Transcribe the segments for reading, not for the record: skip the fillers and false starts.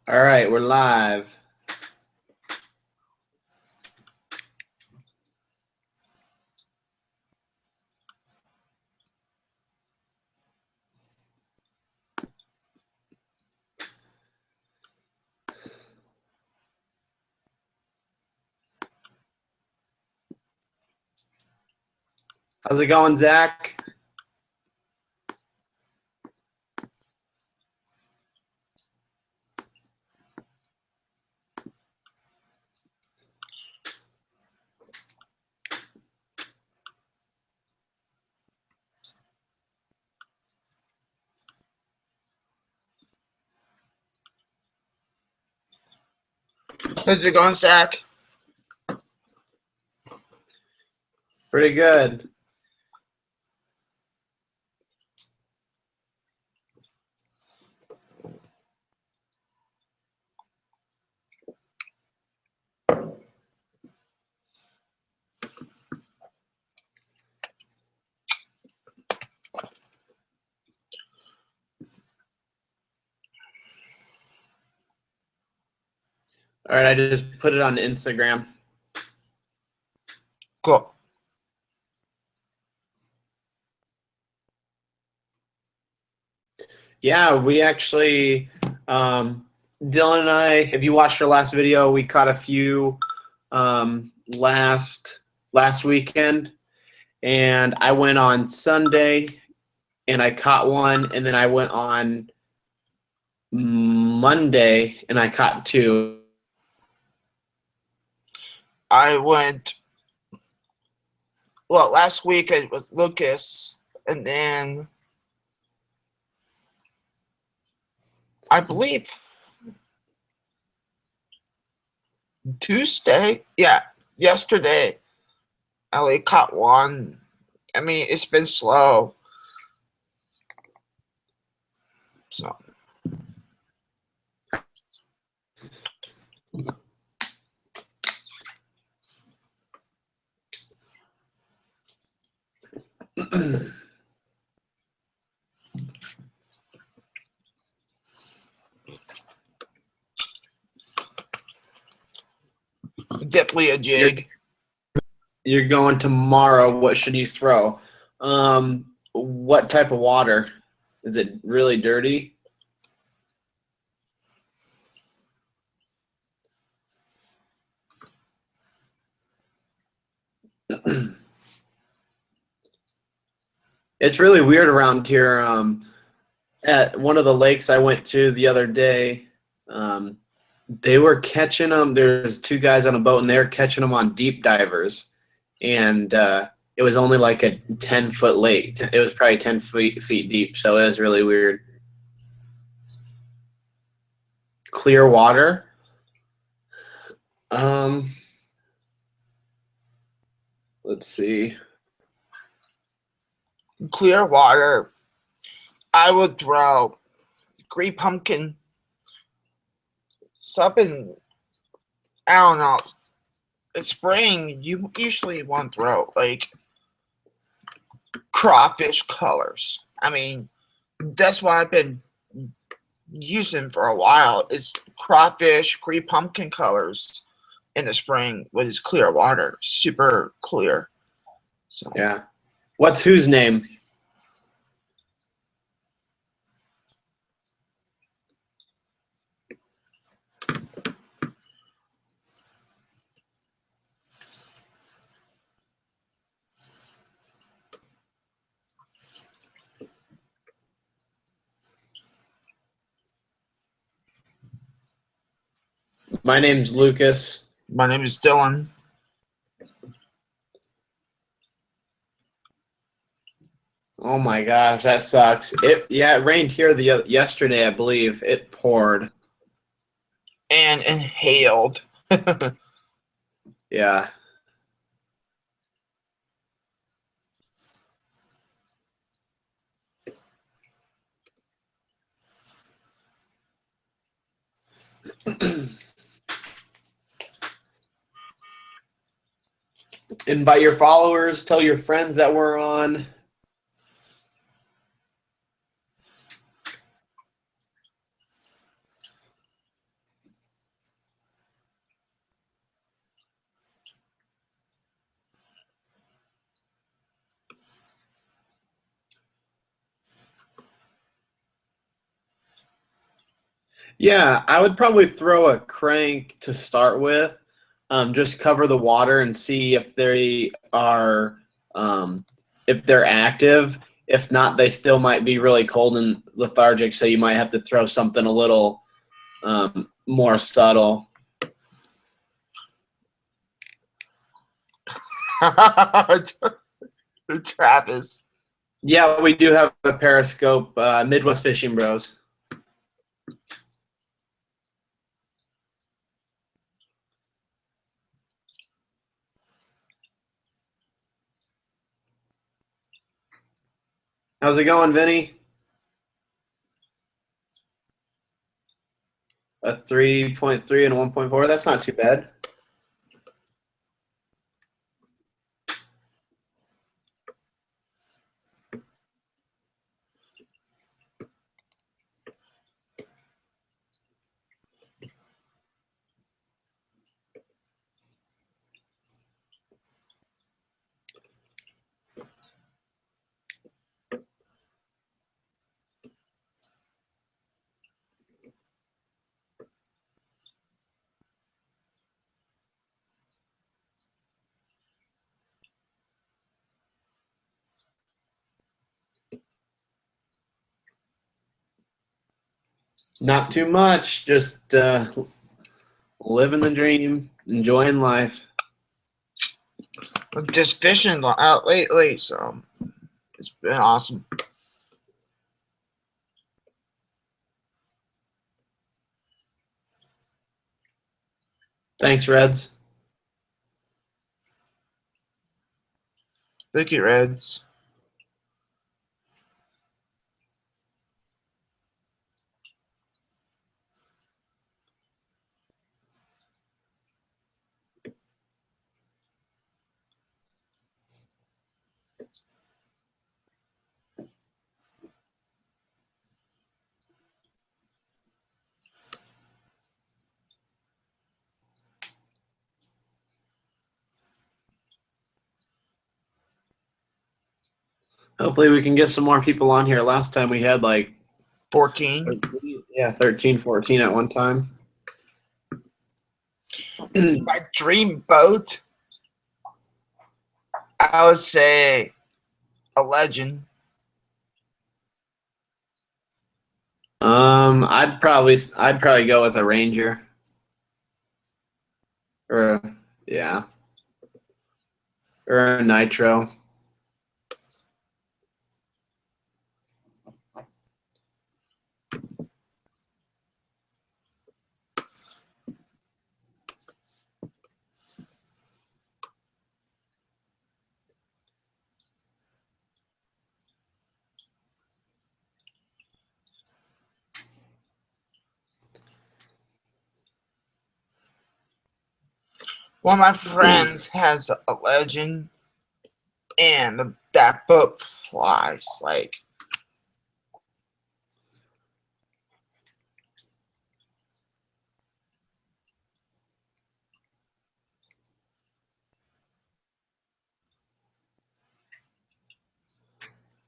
All right, we're live. How's it going, Zach? How's it going, Zach? Pretty good. All right, I just put it on Instagram. Cool. Yeah, we actually, Dylan and I, if you watched our last video, we caught a few last weekend, and I went on Sunday and I caught one, and then I went on Monday and I caught two. I went, well, last week I was Lucas, and then I believe Tuesday, yesterday, I only caught one. I mean, it's been slow. So. Definitely a jig. You're going tomorrow. What should you throw? What type of water? Is it really dirty? It's really weird around here. At one of the lakes I went to the other day, they were catching them. There's two guys on a boat, and they were catching them on deep divers. And it was only like a 10-foot lake. It was probably 10 feet deep, so it was really weird. Clear water. Let's see. Clear water. I would throw green pumpkin. Something, I don't know. In spring, you usually want to throw like crawfish colors. I mean, that's what I've been using for a while. Is crawfish, green pumpkin colors in the spring with its clear water, super clear. So. Yeah. What's whose name? My name's Lucas. My name is Dylan. Oh my gosh, that sucks. It rained here yesterday, I believe. It poured. And hailed. Yeah. Invite your followers, tell your friends that we're on. Yeah, I would probably throw a crank to start with. Just cover the water and see if they are if they're active. If not, they still might be really cold and lethargic, so you might have to throw something a little more subtle. Travis. Yeah, we do have a periscope, Midwest Fishing Bros. How's it going, Vinny? A 3.3 and a 1.4. That's not too bad. Not too much. Just living the dream, enjoying life. I'm just fishing out lately, so it's been awesome. Thanks, Reds. Thank you, Reds. Hopefully we can get some more people on here. Last time we had like 14. 13, 14 at one time. My dream boat, I would say a Legend. I'd probably go with a Ranger. Or yeah. Or a Nitro. One of my friends has a Legend, and that boat flies like.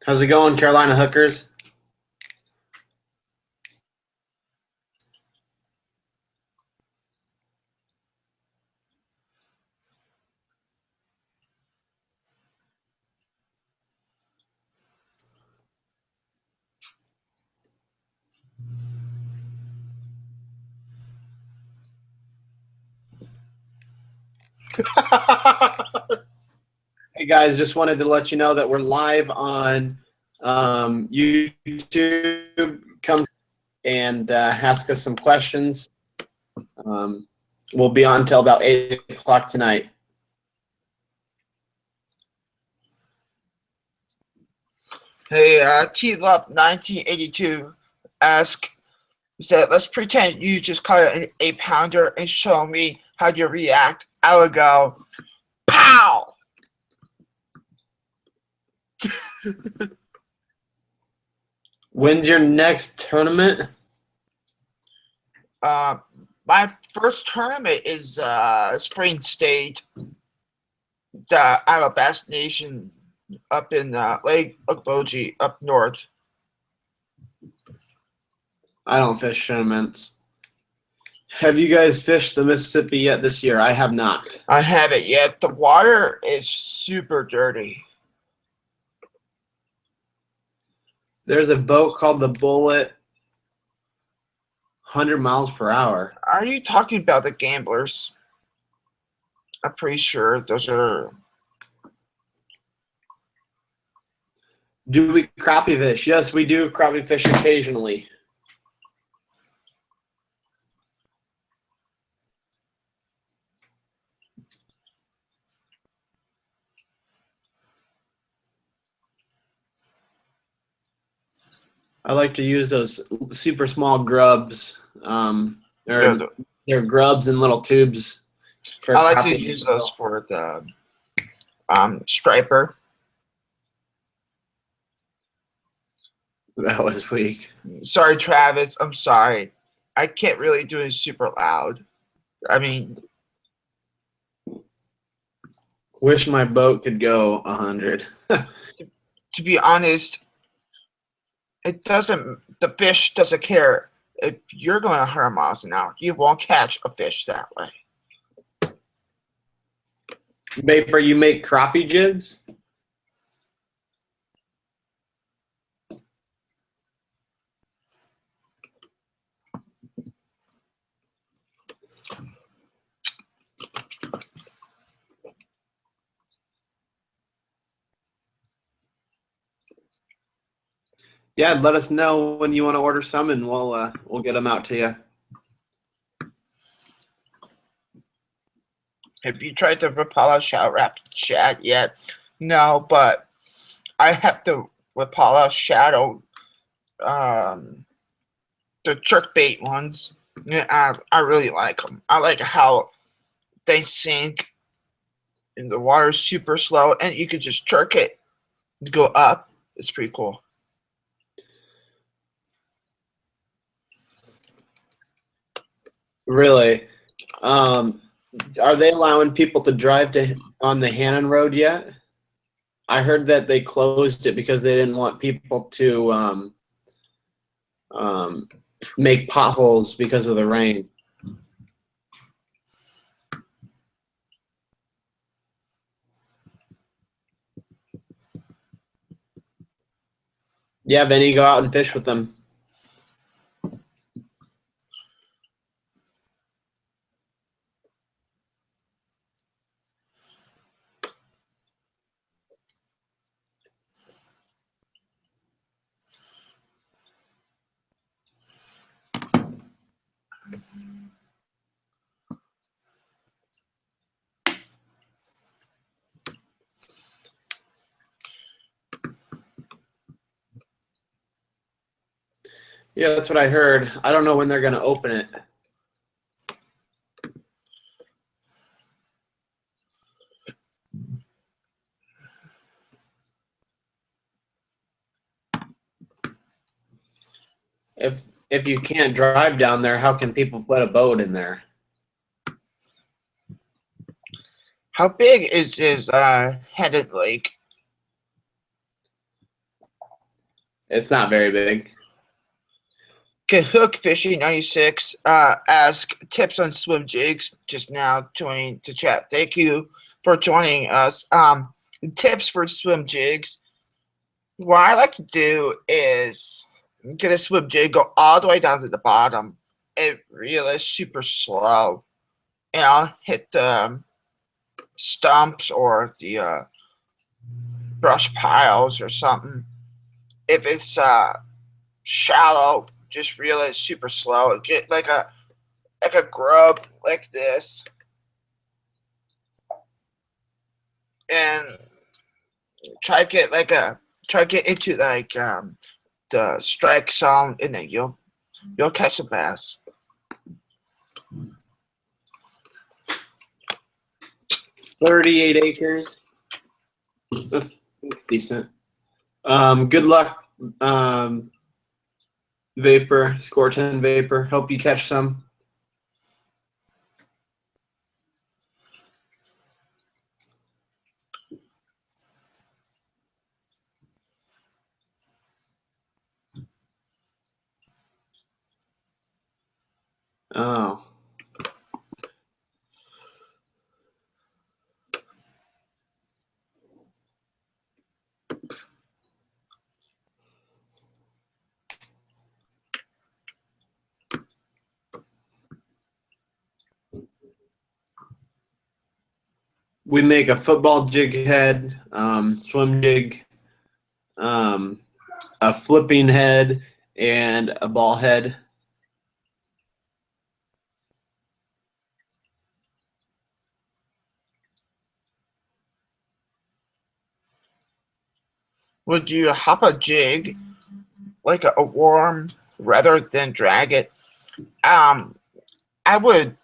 How's it going, Carolina Hookers? Hey guys, just wanted to let you know that we're live on YouTube. Come and ask us some questions. We'll be on until about 8 o'clock tonight. Hey, T-Love 1982 asked, he said, let's pretend you just caught an 8-pounder and show me how you react. I would go, pow! When's your next tournament? My first tournament is Spring State, the Alabama Nation up in Lake Okoboji up north. I don't fish tournaments. Have you guys fished the Mississippi yet this year? I have not. I haven't yet. The water is super dirty. There's a boat called the Bullet, 100 miles per hour. Are you talking about the gamblers? I'm pretty sure those are. Do we crappie fish? Yes, we do crappie fish occasionally. I like to use those super small grubs. They're grubs in little tubes. I like to use those for the striper. That was weak. Sorry, Travis. I'm sorry. I can't really do it super loud. I mean, wish my boat could go 100. to be honest, it doesn't. The fish doesn't care if you're going 100 miles an hour. You won't catch a fish that way. Vapor, you make crappie jigs? Yeah, let us know when you want to order some, and we'll get them out to you. Have you tried the Rapala Shell Wrap Chat yet? No, but I have the Rapala Shadow, the jerkbait ones. Yeah, I really like them. I like how they sink and the water's super slow, and you can just jerk it to go up. It's pretty cool. Really? Are they allowing people to drive on the Hannon Road yet? I heard that they closed it because they didn't want people to make potholes because of the rain. Yeah, Benny, go out and fish with them. Yeah, that's what I heard. I don't know when they're going to open it. If you can't drive down there, how can people put a boat in there? How big is his headed lake? It's not very big. Hook Fishing 96 ask tips on swim jigs. Just now joining the chat. Thank you for joining us. Tips for swim jigs. What I like to do is get a swim jig, go all the way down to the bottom. It really is super slow, and I'll hit the stumps or the brush piles or something. If it's shallow, just reel it super slow. Get like a grub like this, and try to get into like the strike zone, and then you'll catch a bass. $38 acres. That's decent. Good luck, Vapor, Score 10 Vapor. Hope you catch some. Oh, We make a football jig head, swim jig, a flipping head, and a ball head. Would you hop a jig like a worm rather than drag it? I would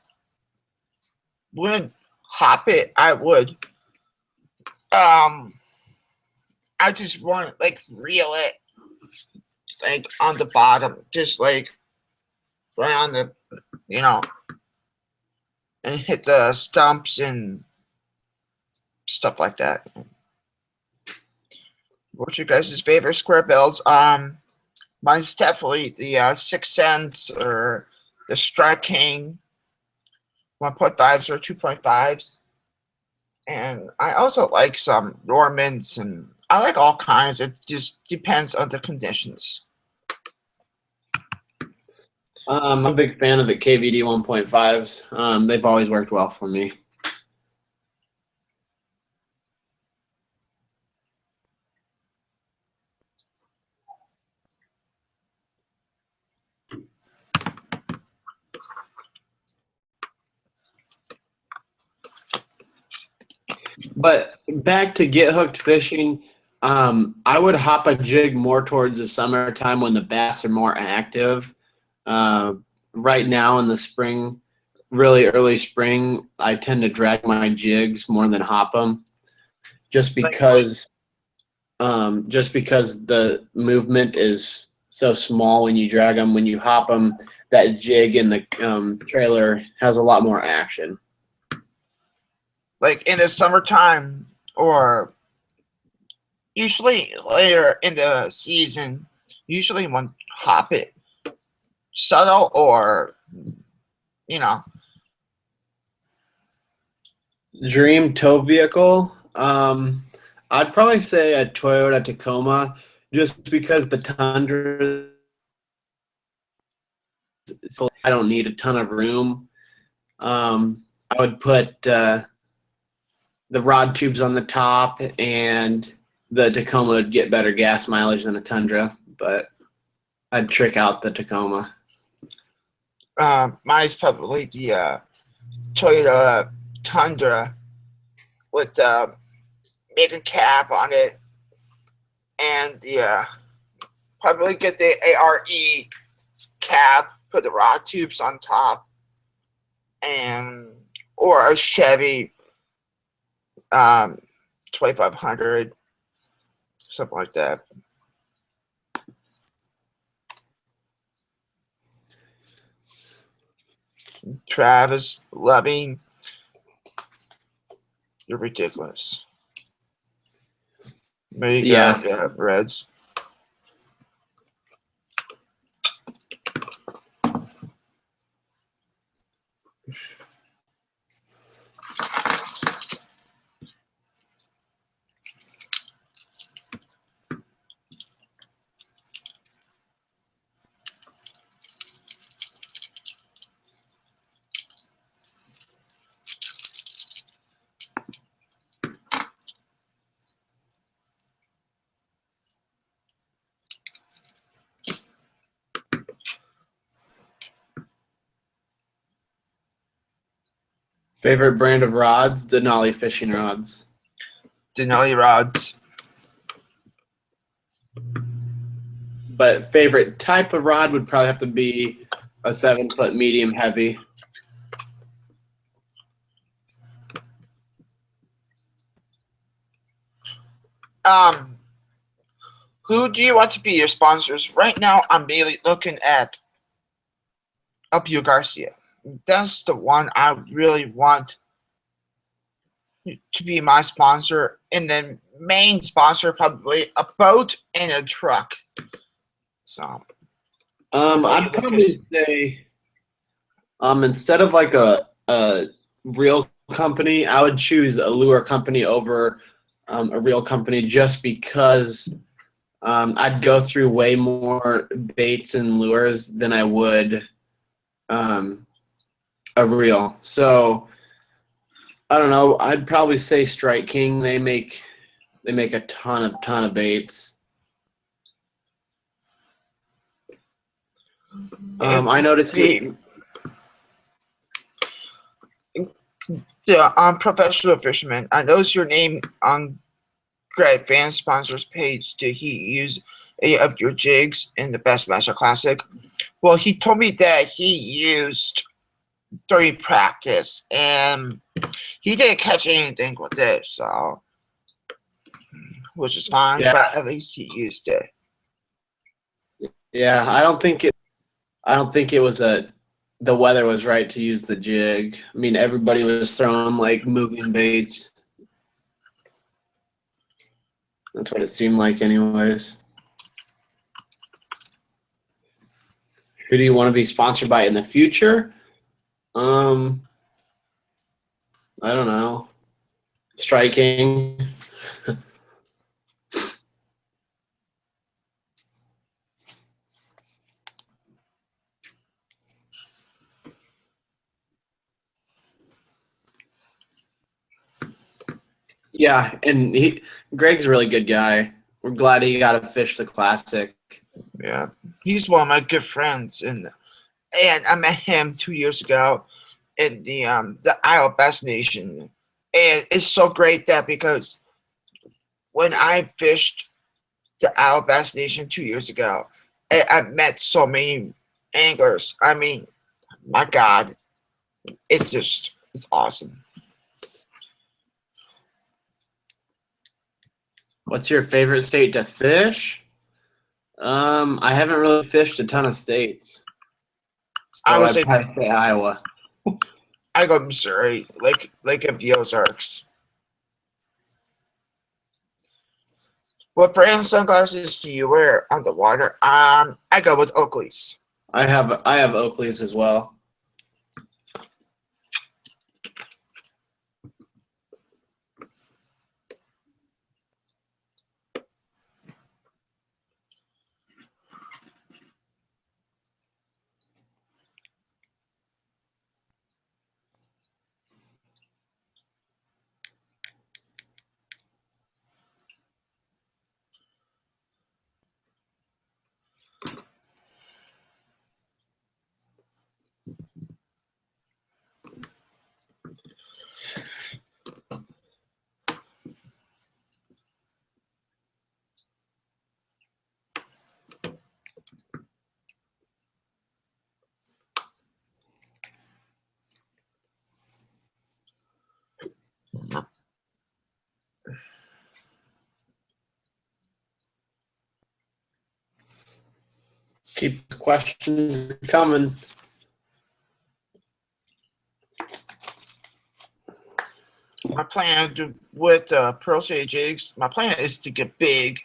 hop it. I would. I just want to like reel it like on the bottom, just like right on the, and hit the stumps and stuff like that. What's your guys' favorite square builds? Mine's definitely the 6 cents or the Strike King 1.5s or 2.5s. And I also like some Normans, and I like all kinds. It just depends on the conditions. I'm a big fan of the KVD 1.5s. They've always worked well for me. But back to get hooked fishing, I would hop a jig more towards the summertime when the bass are more active. Right now in the spring, really early spring, I tend to drag my jigs more than hop them, just because the movement is so small when you drag them. When you hop them, that jig in the trailer has a lot more action. Like in the summertime, or usually later in the season, usually one hop it subtle, or Dream tow vehicle. I'd probably say a Toyota Tacoma, just because the Tundra, I don't need a ton of room. I would put the rod tubes on the top, and the Tacoma would get better gas mileage than a Tundra, but I'd trick out the Tacoma. mine's probably the Toyota Tundra with the maiden cap on it, and the probably get the ARE cap, put the rod tubes on top, and or a Chevy 2500, something like that. Travis, Loving, you're ridiculous. There you go. Yeah, Reds. Favorite brand of rods? Denali fishing rods. Denali Rods. But favorite type of rod would probably have to be a 7-foot medium heavy. Who do you want to be your sponsors? Right now, I'm really looking at Upio Garcia. That's the one I really want to be my sponsor, and then main sponsor probably a boat and a truck. So, I'd probably say, instead of like a real company, I would choose a lure company over a real company, just because I'd go through way more baits and lures than I would a reel. So I don't know. I'd probably say Strike King. They make a ton of baits. I noticed the professional fisherman. I noticed your name on Great Fan Sponsors page. Did he use any of your jigs in the Bassmaster Classic? Well, he told me that he used during practice, and he didn't catch anything with it, so which is fine. Yeah. But at least he used it. Yeah, I don't think it was the weather was right to use the jig. I mean, everybody was throwing like moving baits. That's what it seemed like, anyways. Who do you want to be sponsored by in the future? I don't know. Striking. Yeah, and Greg's a really good guy. We're glad he got to fish the Classic. Yeah, he's one of my good friends, and I met him 2 years ago in the Iowa Bass Nation, and it's so great that because when I fished the Iowa Bass Nation 2 years ago, I met so many anglers. I mean, my God, it's awesome. What's your favorite state to fish? I haven't really fished a ton of states. So I would say I'd say Iowa. I go Missouri, Lake of the Ozarks. What brand sunglasses do you wear on the water? I go with Oakley's. I have Oakley's as well. Keep the questions coming. My plan with Pro City Jigs, my plan is to get big,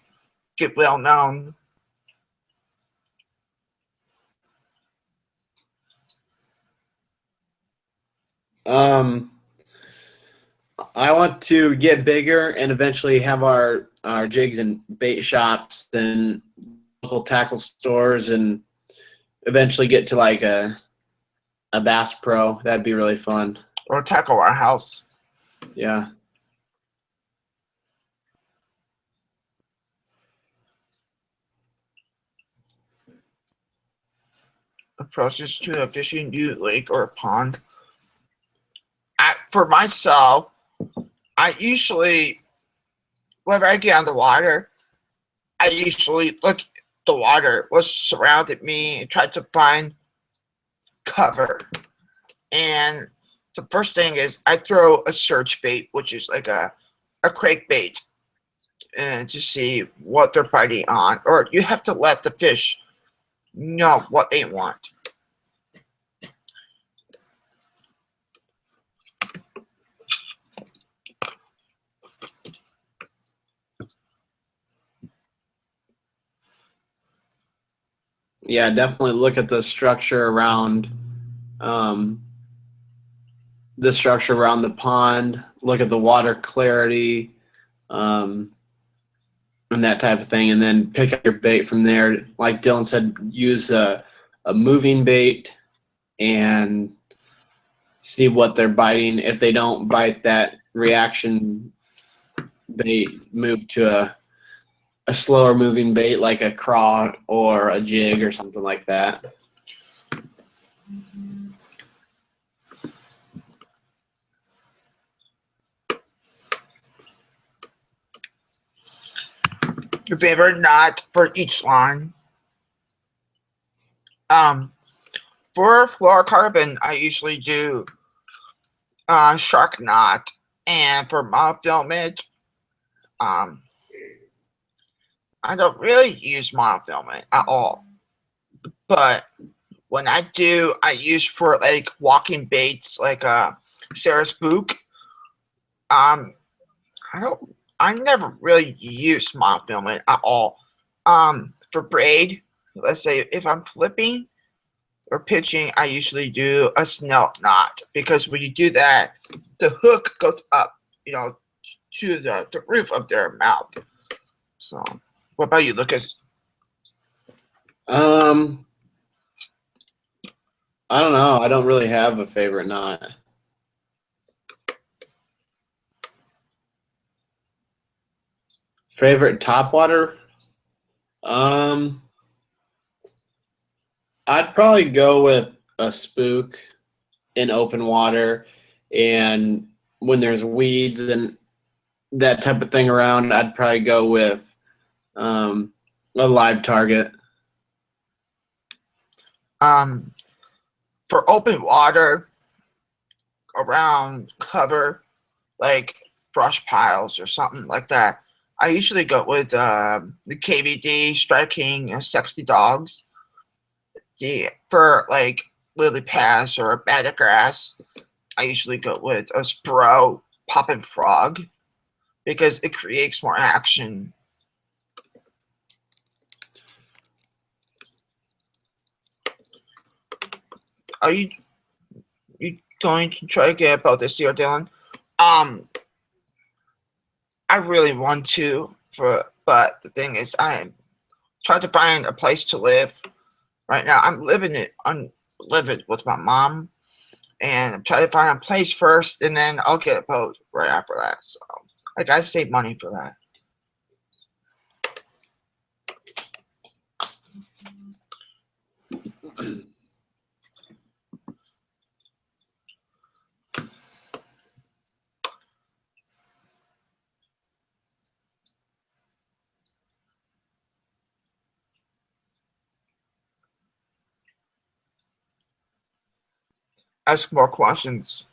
get well known. I want to get bigger and eventually have our jigs in bait shops and local tackle stores, and eventually get to like a Bass Pro. That'd be really fun. Or tackle our house. Yeah. Approaches to a fishing new lake or a pond. For myself, I usually, whenever I get on the water, I usually look at the water, what's surrounded me, and try to find cover. And the first thing is I throw a search bait, which is like a crate bait, and to see what they're biting on. Or you have to let the fish know what they want. Yeah, definitely look at the structure around the pond. Look at the water clarity, and that type of thing, and then pick up your bait from there. Like Dylan said, use a moving bait and see what they're biting. If they don't bite that reaction bait, move to a slower moving bait like a craw or a jig or something like that. Your favorite knot for each line. For fluorocarbon, I usually do shark knot, and for monofilament, I don't really use monofilament at all. But when I do, I use for like walking baits, like Sarah Spook. I never really use monofilament at all. For braid, let's say if I'm flipping or pitching, I usually do a snell knot, because when you do that, the hook goes up, you know, to the roof of their mouth. So, what about you, Lucas? I don't know. I don't really have a favorite knot. Favorite topwater? I'd probably go with a spook in open water, and when there's weeds and that type of thing around, I'd probably go with a live target. For open water around cover, like brush piles or something like that, I usually go with the KVD Striking Sexy Dogs. For like lily pads or bed grass, I usually go with a Spro Poppin' Frog, because it creates more action. Are you going to try to get about this year, Dylan? I really want to, but the thing is, I'm trying to find a place to live. Right now, I'm living with my mom, and I'm trying to find a place first, and then I'll get a boat right after that. So I gotta save money for that. Ask more questions.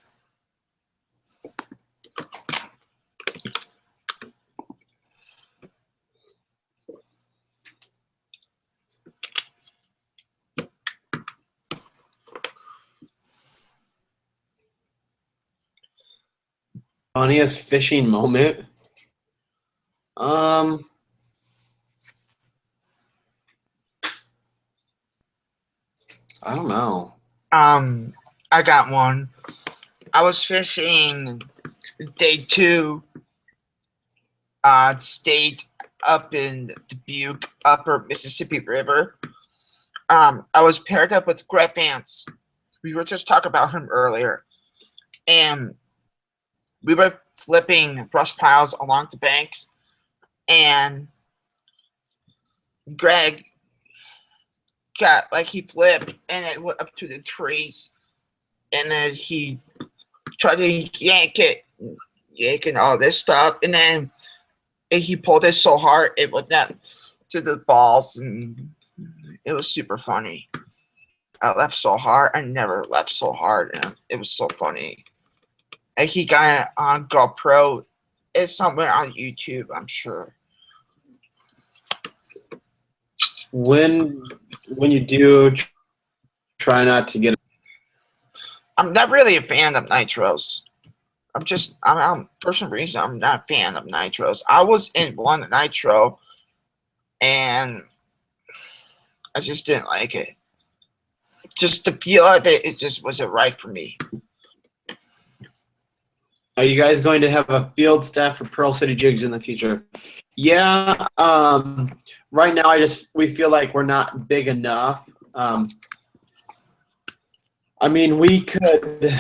Funniest fishing moment? I don't know. I got one. I was fishing day 2, stayed up in Dubuque, upper Mississippi River. I was paired up with Greg Vance. We were just talking about him earlier. And we were flipping brush piles along the banks. And Greg got, like, he flipped and it went up to the trees. And then he tried to yanking all this stuff. And then he pulled it so hard it went down to the balls. And it was super funny. I laughed so hard. I never laughed so hard. And it was so funny. And he got it on GoPro. It's somewhere on YouTube, I'm sure. When you do try not to get, I'm not really a fan of nitros. For some reason, I'm not a fan of nitros. I was in one nitro, and I just didn't like it. Just the feel of it, it just wasn't right for me. are you guys going to have a field staff for Pearl City Jigs in the future? Yeah. Right now, we feel like we're not big enough. I mean, we could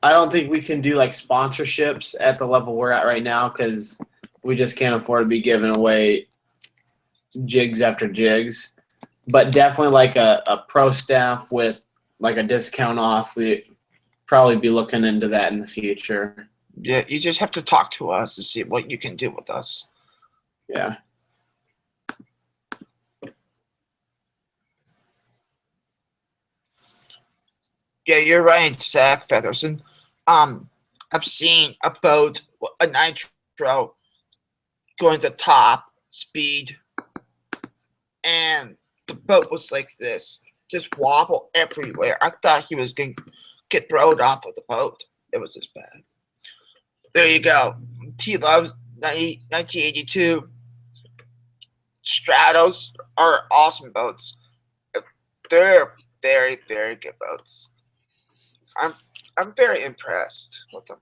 I don't think we can do like sponsorships at the level we're at right now because we just can't afford to be giving away jigs after jigs. But definitely like a pro staff with like a discount off. We probably be looking into that in the future. Yeah, you just have to talk to us to see what you can do with us. Yeah. Yeah, you're right, Zach Featherson. I've seen a boat, a nitro, going to top speed, and the boat was like this, just wobble everywhere. I thought he was going to get thrown off of the boat. It was this bad. There you go. T loves 1982. Stratos are awesome boats. They're very, very good boats. I'm very impressed with them.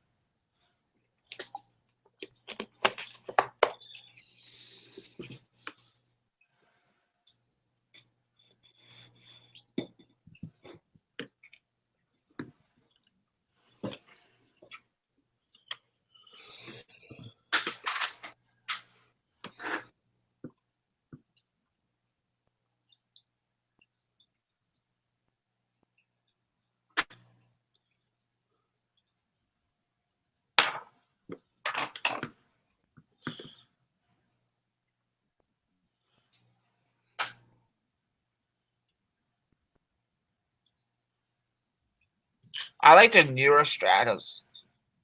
I like the newer Stratos.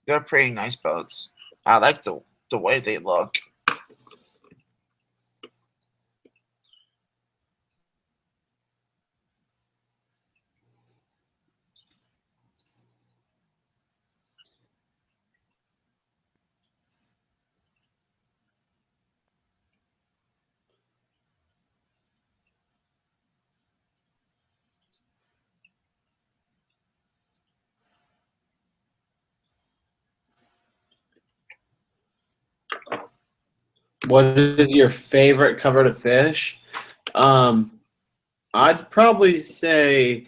They're pretty nice boats. I like the way they look. What is your favorite cover to fish? I'd probably say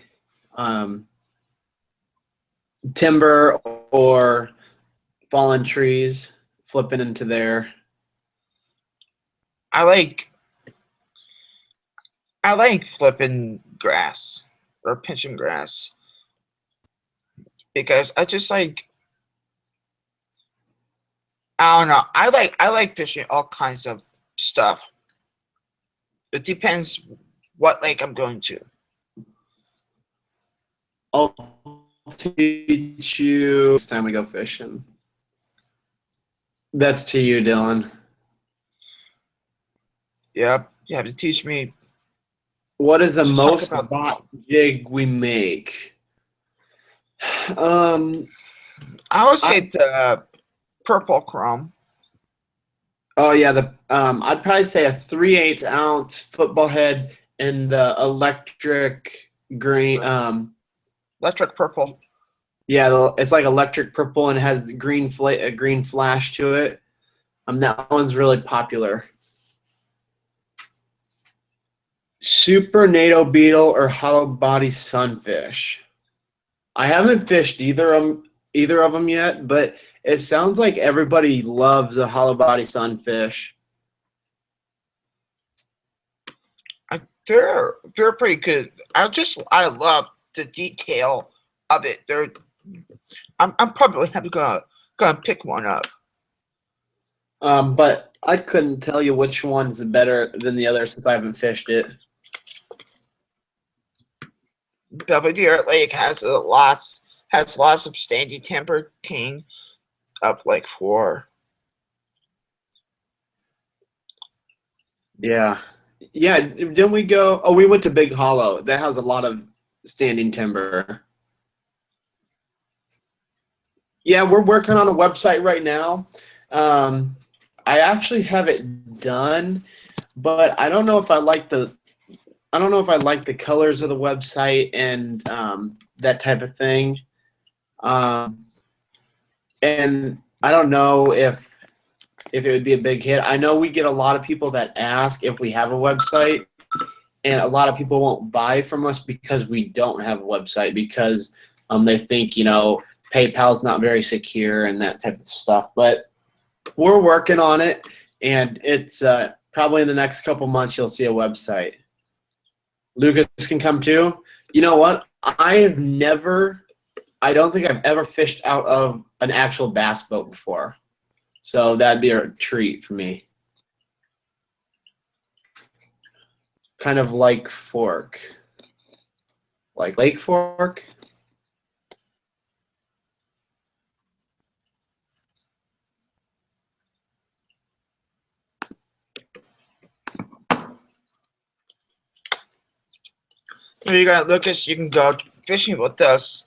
timber or fallen trees, flipping into there. I like flipping grass or pinching grass because I just like, I don't know. I like fishing all kinds of stuff. It depends what lake I'm going to. I'll teach you next time we go fishing. That's to you, Dylan. Yep, you have to teach me. What is the Just most talk about- bought jig we make? I would say the purple chrome. Oh yeah, I'd probably say a 3/8 ounce football head and the electric green. Electric purple. Yeah, it's like electric purple and it has a green flash to it. That one's really popular. Super NATO beetle or hollow body sunfish. I haven't fished either of them yet, but it sounds like everybody loves a hollow body sunfish. They're pretty good. I love the detail of it. I'm probably gonna pick one up. But I couldn't tell you which one's better than the other since I haven't fished it. Belvedere Lake has lots of standing timber king up like 4. Yeah. Yeah, didn't we go? Oh, we went to Big Hollow. That has a lot of standing timber. Yeah, we're working on a website right now. I actually have it done, but I don't know if I like the colors of the website and that type of thing. And I don't know if it would be a big hit. I know we get a lot of people that ask if we have a website, and a lot of people won't buy from us because we don't have a website because they think, PayPal's not very secure and that type of stuff. But we're working on it, and it's probably in the next couple months you'll see a website. Lucas can come too. You know what? I don't think I've ever fished out of an actual bass boat before. So that'd be a treat for me. Kind of like Fork. Like Lake Fork. Here you go, Lucas. You can go fishing with us,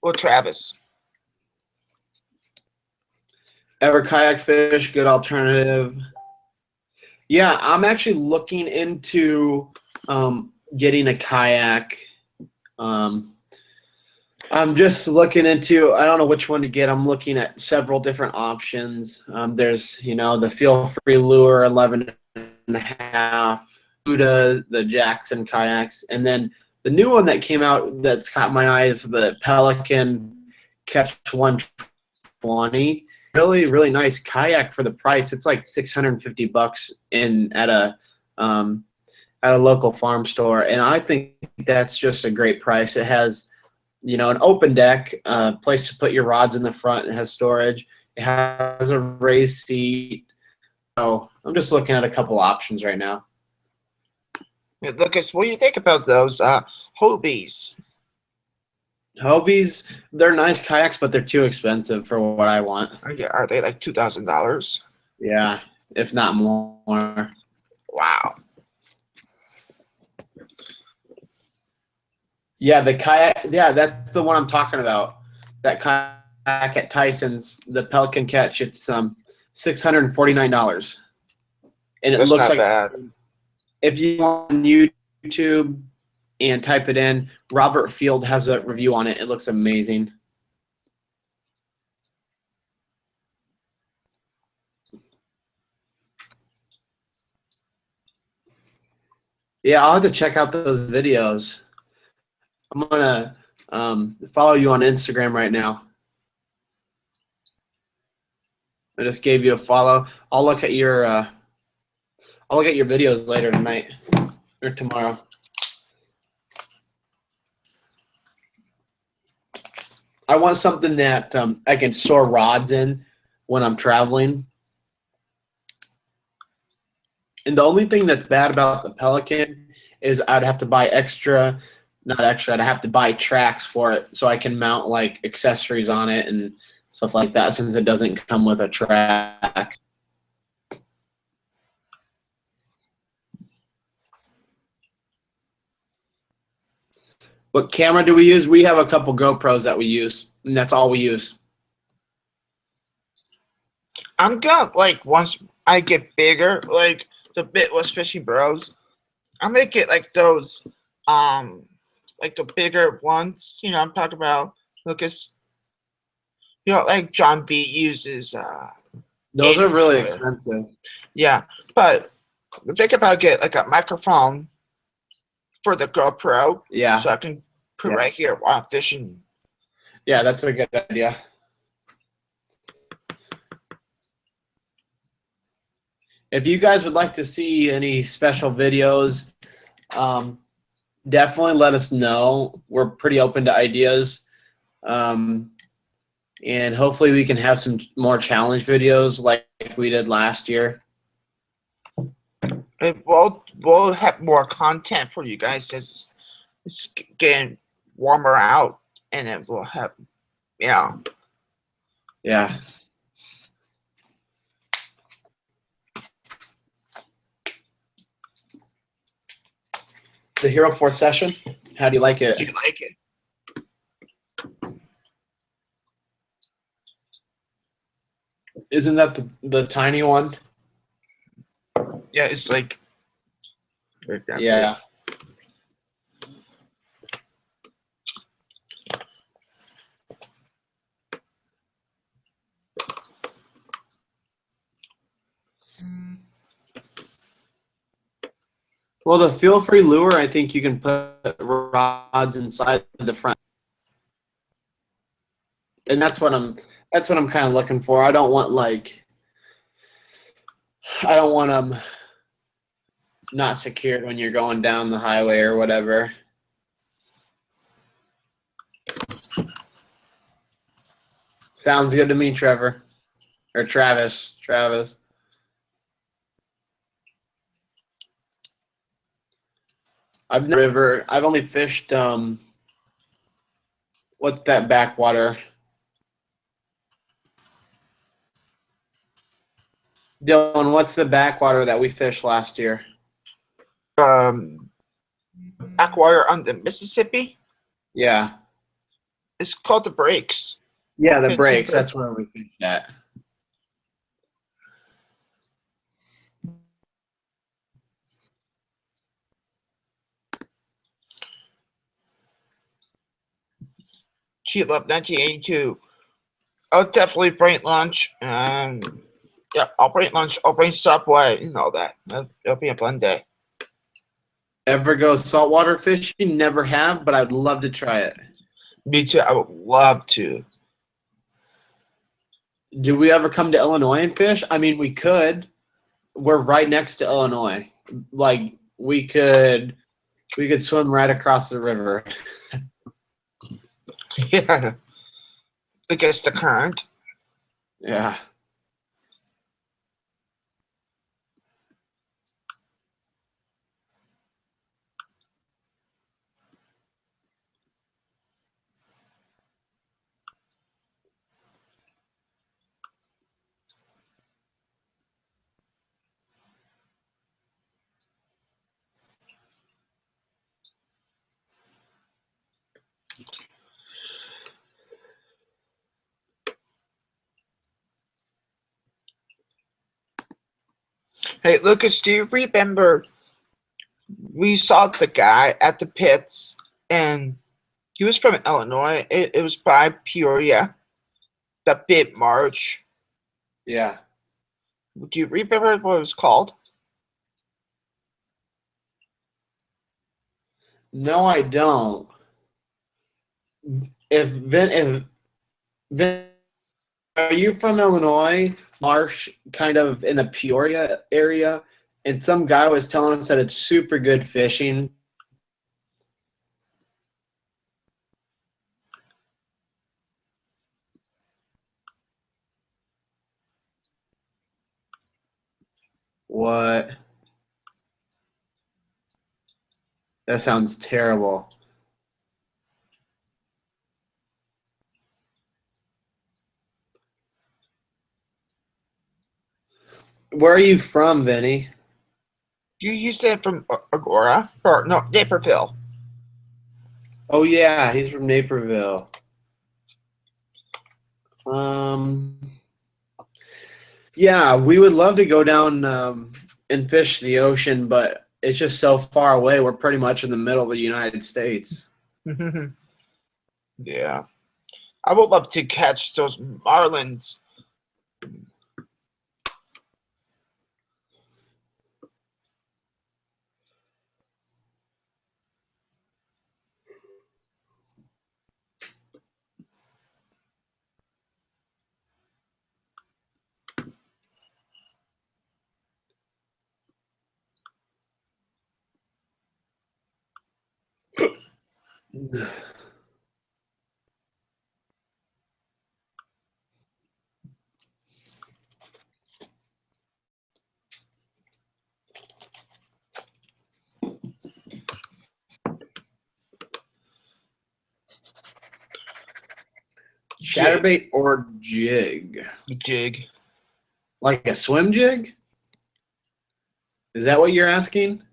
with Travis. Ever kayak fish? Good alternative. Yeah, I'm actually looking into getting a kayak. I'm just looking into, I don't know which one to get. I'm looking at several different options. There's, the Feel Free Lure 11.5, Buddha, the Jackson kayaks, and then the new one that came out that's caught my eye is the Pelican Catch 120. Really, really nice kayak for the price. It's like $650 at a local farm store, and I think that's just a great price. It has, an open deck, place to put your rods in the front. It has storage. It has a raised seat. So I'm just looking at a couple options right now. Hey, Lucas, what do you think about those Hobies? Hobies, they're nice kayaks, but they're too expensive for what I want. Are they like $2,000? Yeah, if not more. Wow. Yeah, the kayak. Yeah, that's the one I'm talking about. That kayak at Tyson's, the Pelican Catch. It's $649, and it That's looks not like bad. if you go on YouTube and type it in, Robert Field has a review on it. It looks amazing. Yeah, I'll have to check out those videos. I'm gonna follow you on Instagram right now. I just gave you a follow. I'll look at your videos later tonight or tomorrow. I want something that I can store rods in when I'm traveling. And the only thing that's bad about the Pelican is I'd have to buy I'd have to buy tracks for it so I can mount like accessories on it and stuff like that, since it doesn't come with a track. What camera do we use? We have a couple GoPros that we use, and that's all we use. I'm gonna, like, once I get bigger, like the Bitless Fishing Bros, I'm gonna get like those, like the bigger ones. I'm talking about, Lucas. Like John B uses. Those are really expensive. Yeah, but think about get like a microphone for the GoPro. Yeah. So I can put right here while I'm fishing. Yeah, that's a good idea. If you guys would like to see any special videos, definitely let us know. We're pretty open to ideas. And hopefully we can have some more challenge videos like we did last year. We'll have more content for you guys as it's getting warmer out, and then we'll have, Yeah. The Hero 4 session, how do you like it? Do you like it? Isn't that the tiny one? Yeah, it's like. Yeah. Well, the Feel Free Lure, I think you can put rods inside the front. And that's what I'm kind of looking for. I don't want them not secured when you're going down the highway or whatever. Sounds good to me, Trevor. Or Travis. I've only fished what's that backwater? Dylan, what's the backwater that we fished last year? Backwater on the Mississippi. Yeah. It's called the Breaks. Yeah, the Breaks. That's where we fished at. Cheat Love 1982. I'll definitely bring lunch. Yeah, I'll bring lunch. I'll bring Subway and all that. It'll be a fun day. Ever go saltwater fishing? Never have, but I'd love to try it. Me too. I would love to. Do we ever come to Illinois and fish? I mean, we could. We're right next to Illinois. Like we could swim right across the river. Yeah. Against the current. Yeah. Hey, Lucas, do you remember we saw the guy at the pits and he was from Illinois. It was by Peoria. That big march. Yeah. Do you remember what it was called? No, I don't. If Vin, are you from Illinois? Marsh, kind of in the Peoria area, and some guy was telling us that it's super good fishing. What? That sounds terrible. Where are you from, Vinny? You said from Agora? Or no, Naperville. Oh yeah, he's from Naperville. Yeah, we would love to go down and fish the ocean, but it's just so far away. We're pretty much in the middle of the United States. Yeah. I would love to catch those marlins. Chatterbait or jig? Jig. Like a swim jig? Is that what you're asking?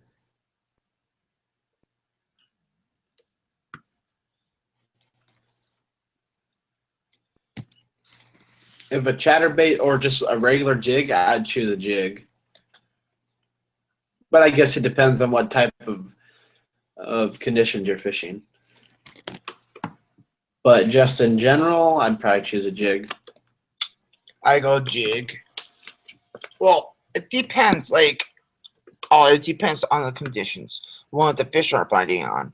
If a chatterbait or just a regular jig, I'd choose a jig. But I guess it depends on what type of conditions you're fishing. But just in general, I'd probably choose a jig. I go jig. Well, it depends. Like, it depends on the conditions. What the fish are biting on.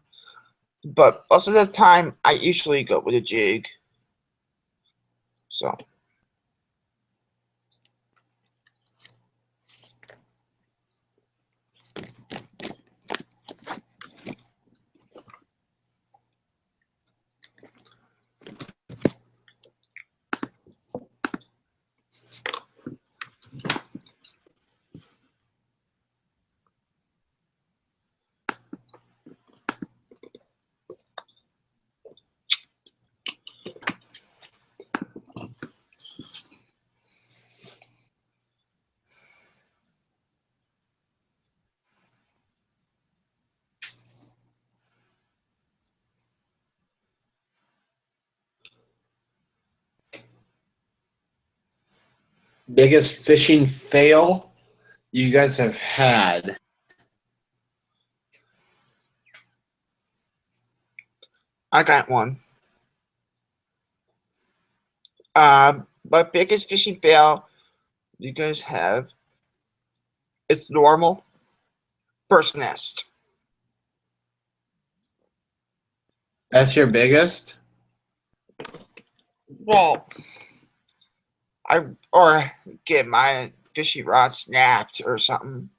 But most of the time, I usually go with a jig. So Biggest fishing fail you guys have had? I got one. My biggest fishing fail you guys have, it's normal first nest. That's your biggest? Well, or get my fishing rod snapped or something.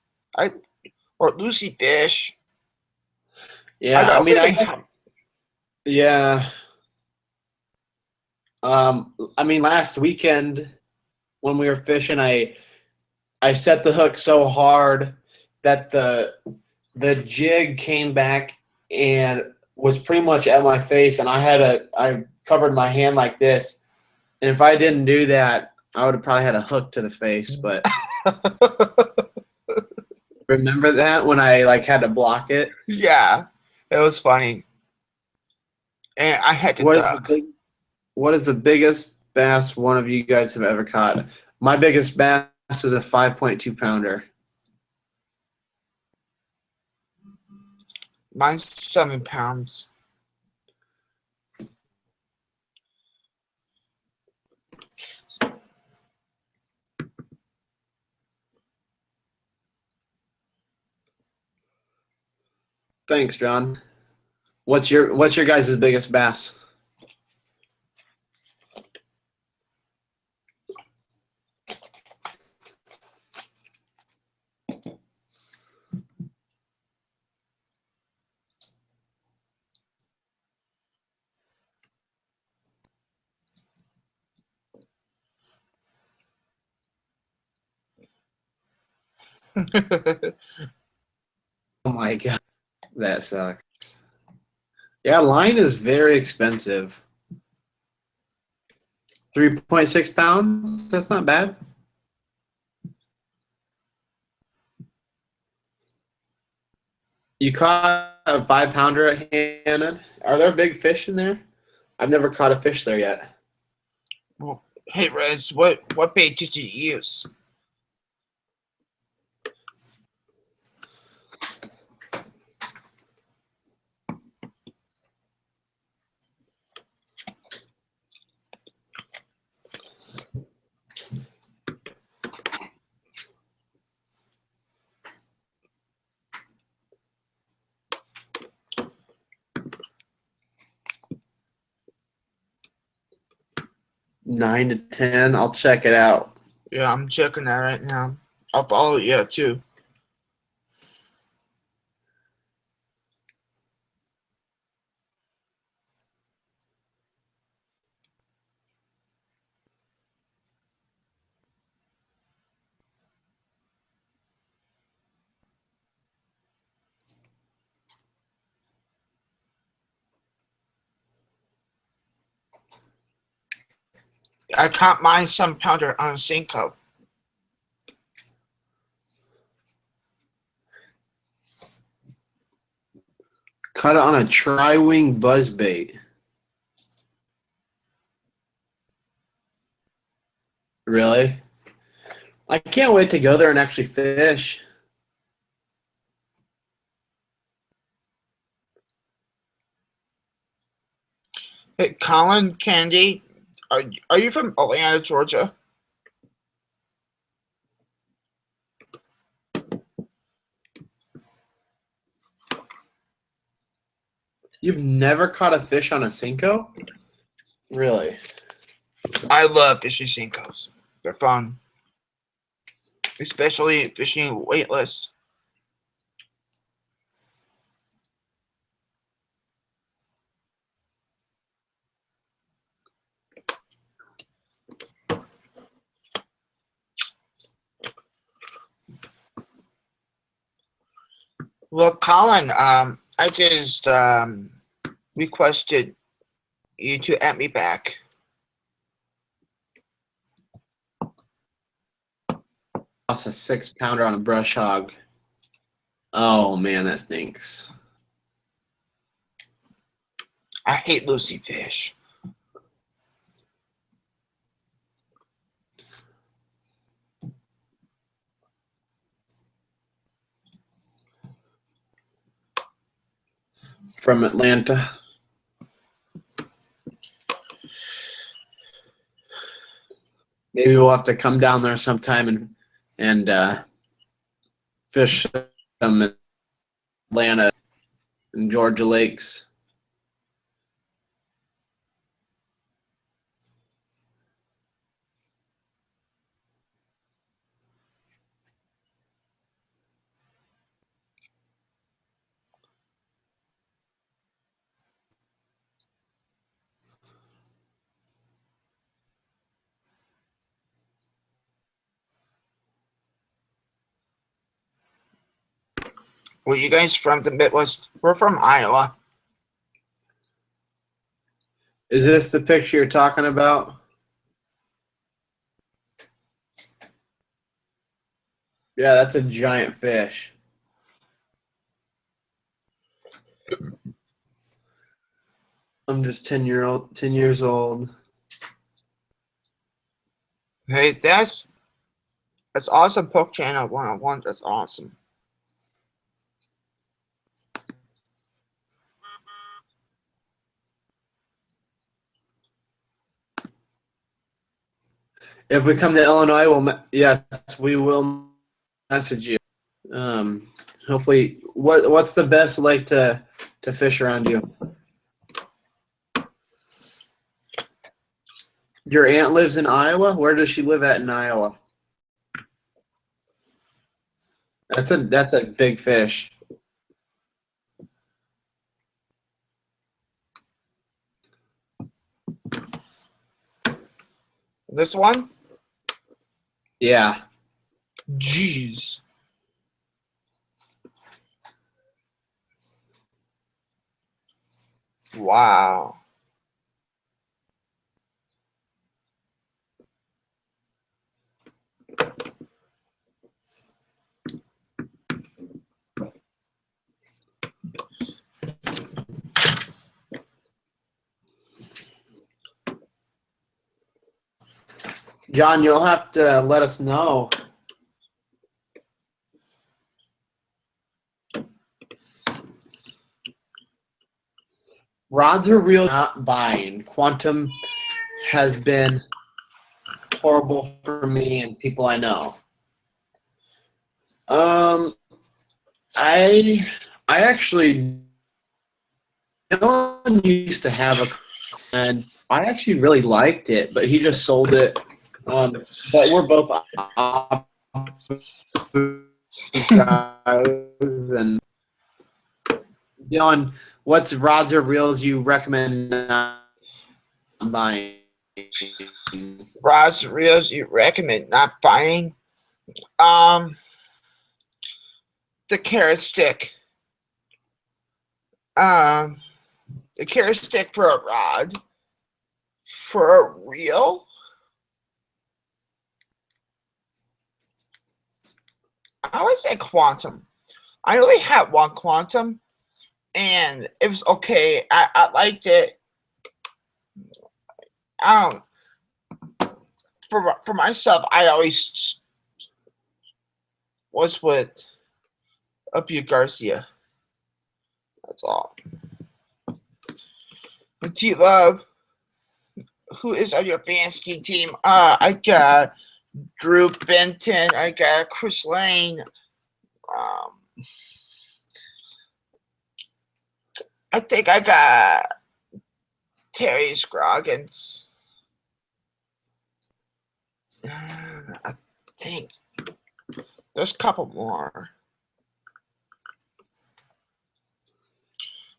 Or Lucy fish. Yeah, I don't mean, really yeah. I mean, last weekend when we were fishing, I set the hook so hard that the jig came back and was pretty much at my face, and I covered my hand like this, and if I didn't do that, I would have probably had a hook to the face. But remember that when I like had to block it? Yeah, it was funny, and I had to duck. What is the biggest bass one of you guys have ever caught? My biggest bass is a 5.2 pounder. Mine's 7 pounds. Thanks, John. What's your guys' biggest bass? Oh my god, that sucks. Yeah, line is very expensive. 3.6 pounds? That's not bad. You caught a 5-pounder at Hannon. Are there big fish in there? I've never caught a fish there yet. Well, hey, Rez, what bait did you use? Nine to 10. I'll check it out. Yeah, I'm checking that right now. I'll follow you too. I caught mine 7-pounder on a Cinco. Caught it on a tri-wing buzzbait. Really? I can't wait to go there and actually fish. Hey, Colin Candy, are you from Atlanta, Georgia? You've never caught a fish on a Cinco? Really? I love fishing Senkos. They're fun, especially fishing weightless. Well, Colin, I just requested you to add me back. Lost a 6-pounder on a brush hog. Oh man, that stinks. I hate Lucy fish. From Atlanta. Maybe we'll have to come down there sometime and fish some Atlanta and Georgia lakes. Were you guys from the Midwest? We're from Iowa. Is this the picture you're talking about? Yeah, that's a giant fish. I'm just 10 years old. Hey, that's awesome. Poke Channel 101. That's awesome. If we come to Illinois, we will message you. Hopefully, what's the best lake to fish around you? Your aunt lives in Iowa? Where does she live at in Iowa? That's a big fish. This one? Yeah. Jeez. Wow. John, you'll have to let us know. Rods are real, not buying. Quantum has been horrible for me and people I know. I actually, no one used to have a, and I actually really liked it, but he just sold it. But we're both guys, and John, what's rods or reels you recommend not buying? Rods and reels you recommend not buying? The carrot stick. The carrot stick for a rod. For a reel? I would say Quantum. I only had one Quantum, and it was okay. I liked it. For myself, I always was with Upview Garcia. That's all. And T-Love, who is on your fantasy team? I got Drew Benton. I got Chris Lane. I think I got Terry Scroggins. Dang. There's a couple more.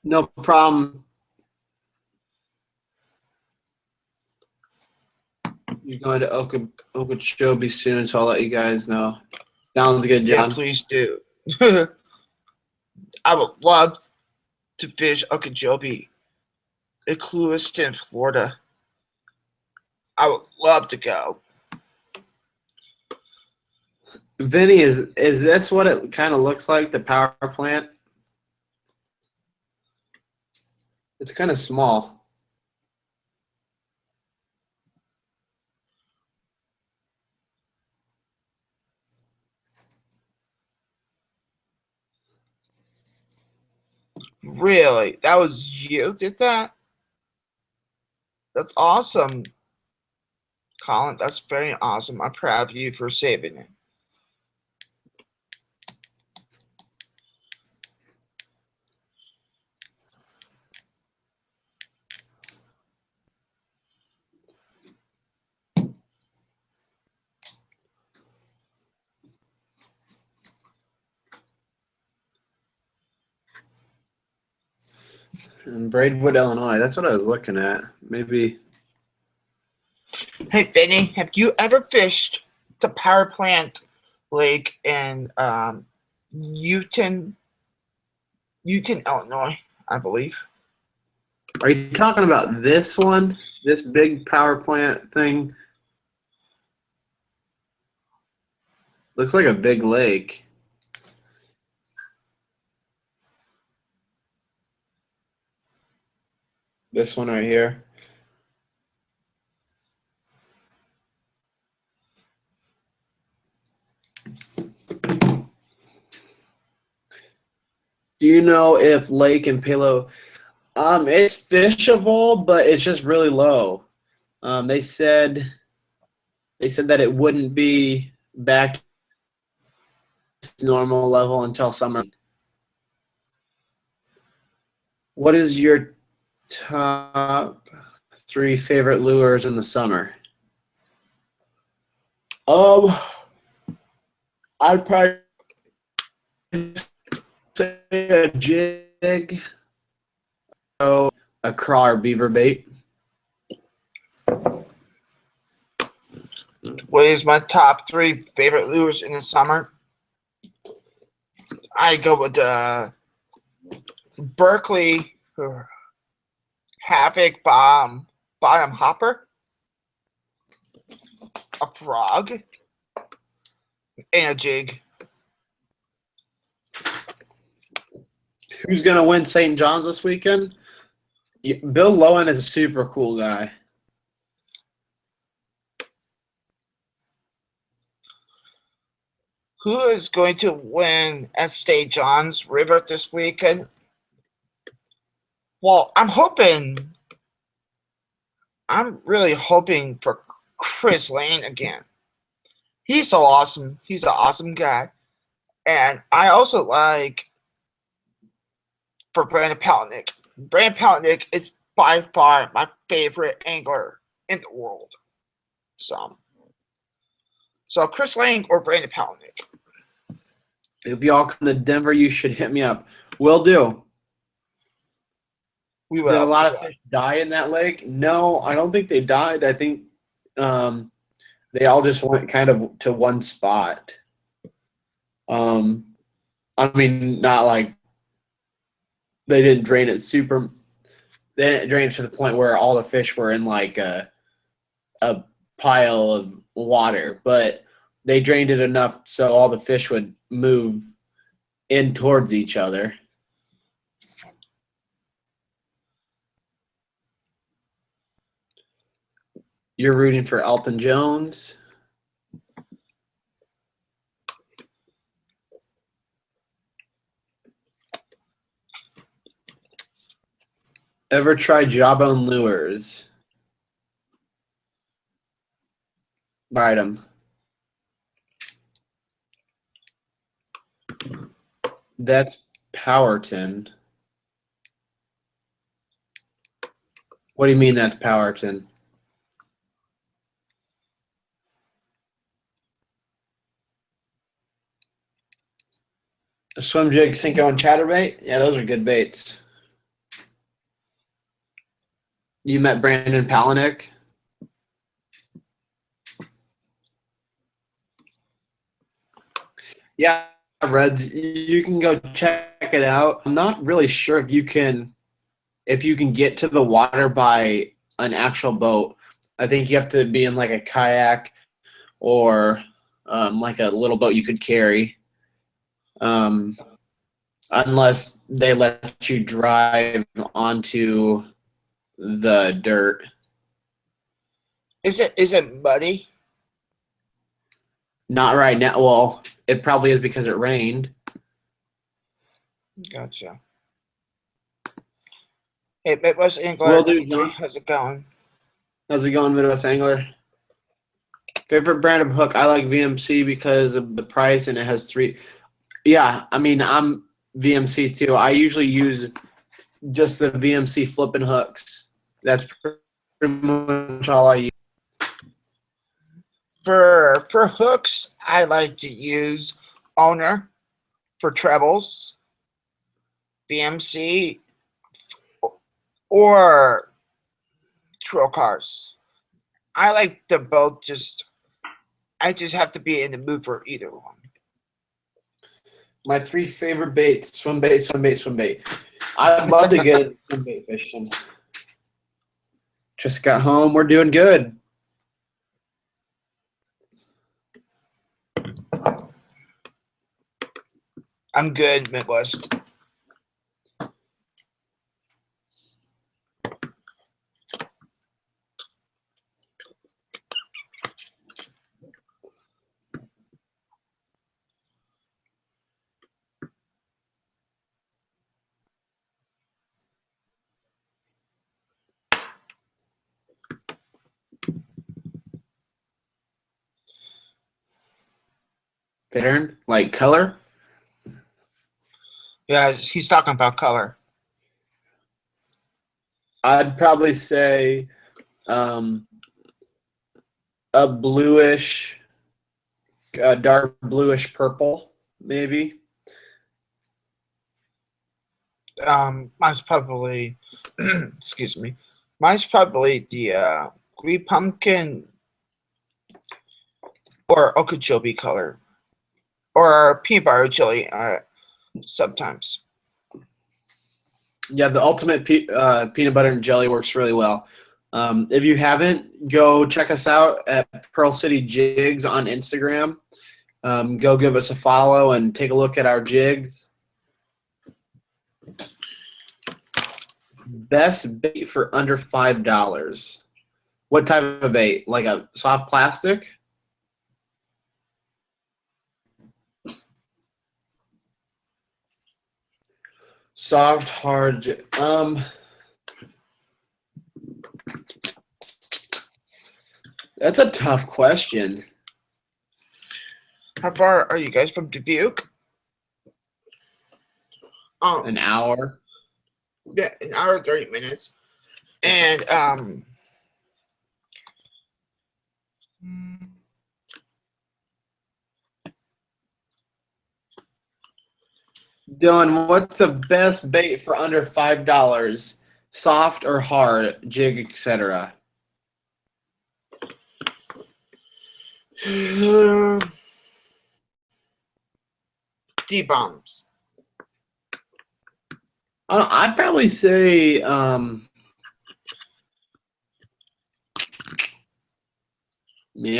No problem. You're going to Okeechobee soon, so I'll let you guys know. Sounds good, John. Yeah, please do. I would love to fish Okeechobee in Clewiston, Florida. I would love to go. Vinny, is this what it kind of looks like, the power plant? It's kind of small. Really? That was you did that? That's awesome, Colin. That's very awesome. I'm proud of you for saving it. In Braidwood, Illinois. That's what I was looking at. Maybe. Hey, Vinny, have you ever fished the power plant lake in Newton, Illinois, I believe? Are you talking about this one? This big power plant thing? Looks like a big lake. This one right here. Do you know if Lake and Palo? It's fishable, but it's just really low. They said that it wouldn't be back to normal level until summer. What is your top 3 favorite lures in the summer? I'd probably say a jig, a craw or beaver bait. What is my top 3 favorite lures in the summer? I go with Berkeley Havoc bottom hopper, a frog, and a jig. Who's going to win St. John's this weekend? Bill Lowen is a super cool guy. Who is going to win at St. John's River this weekend? Well, I'm really hoping for Chris Lane again. He's so awesome. He's an awesome guy. And I also like for Brandon Palaniuk. Brandon Palaniuk is by far my favorite angler in the world. So Chris Lane or Brandon Palaniuk. If y'all come to Denver, you should hit me up. Will do. We will. Did a lot of fish die in that lake? No, I don't think they died. I think they all just went kind of to one spot. I mean, not like they didn't drain it super. They didn't drain it to the point where all the fish were in like a pile of water, but they drained it enough so all the fish would move in towards each other. You're rooting for Elton Jones. Ever try jawbone lures? Ride them. That's Powerton. What do you mean that's Powerton? Swim jig, Cinco, and chatterbait. Yeah, those are good baits. You met Brandon Palaniuk? Yeah, Reds. You can go check it out. I'm not really sure if you can get to the water by an actual boat. I think you have to be in like a kayak or like a little boat you could carry. Unless they let you drive onto the dirt. Is it muddy? Not right now. Well, it probably is because it rained. Gotcha. Hey, Midwest Angler Will do, 93, John. how's it going? How's it going, Midwest Angler? Favorite brand of hook? I like VMC because of the price and it has 3. Yeah, I mean, I'm VMC too. I usually use just the VMC flipping hooks. That's pretty much all I use. For hooks, I like to use Owner for trebles, VMC, or trail cars. I like them both. I just have to be in the mood for either one. My 3 favorite baits: swim bait, swim bait, swim bait. I'd love to get into swim bait fishing. Just got home. We're doing good. I'm good, Midwest. Pattern, like color. Yeah, he's talking about color. I'd probably say a bluish, dark bluish purple, maybe. Mine's probably, excuse me, mine's probably the green pumpkin or okeechobee color, or peanut butter jelly. Sometimes. Yeah, the ultimate peanut butter and jelly works really well. If you haven't, go check us out at Pearl City Jigs on Instagram. Go give us a follow and take a look at our jigs. Best bait for under $5. What type of bait? Like a soft plastic? Soft, hard. That's a tough question. How far are you guys from Dubuque? An hour. Yeah, an hour 30 minutes. And Dylan, what's the best bait for under $5? Soft or hard, jig, etc. D-bombs. I'd probably say man,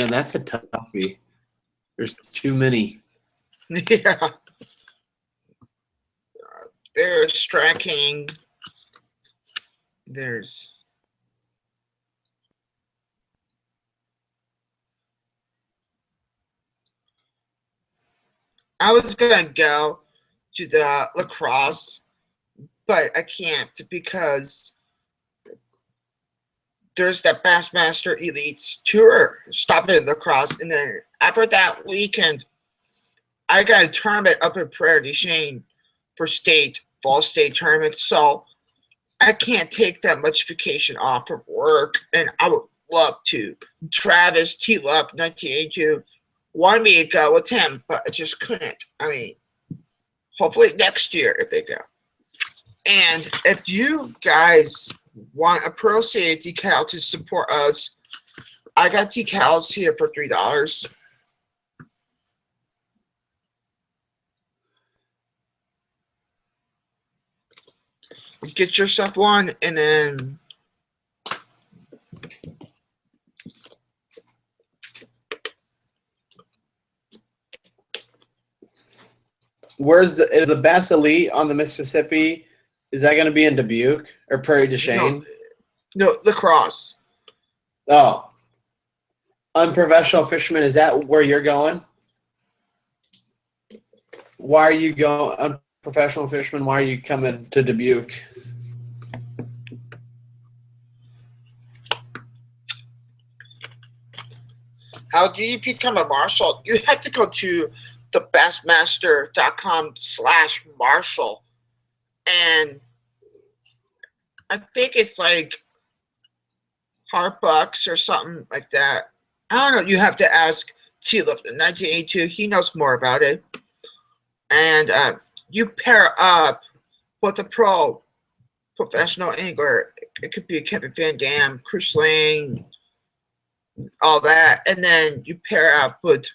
that's a toughie. There's too many. Yeah. There's Strack King. There's I was gonna go to the lacrosse, but I can't because there's that Bassmaster Elites tour stopping at lacrosse, and then after that weekend, I got a tournament up in Prairie du Chien for fall state tournaments, so I can't take that much vacation off from work, and I would love to. Travis T. Luck, 1982, wanted me to go with him, but I just couldn't. I mean, hopefully next year if they go. And if you guys want a Pro City decal to support us, I got decals here for $3. Get yourself one, and then is the Bass Elite on the Mississippi? Is that going to be in Dubuque or Prairie du Chien? No, lacrosse. Oh, unprofessional fisherman. Is that where you're going? Why are you going, unprofessional fisherman? Why are you coming to Dubuque? How do you become a marshal? You have to go to thebassmaster.com/marshal, and I think it's like $100 or something like that. I don't know. You have to ask T-Lift in 1982. He knows more about it. And you pair up with a professional angler. It could be Kevin Van Dam, Chris Lane, all that. And then you pair up with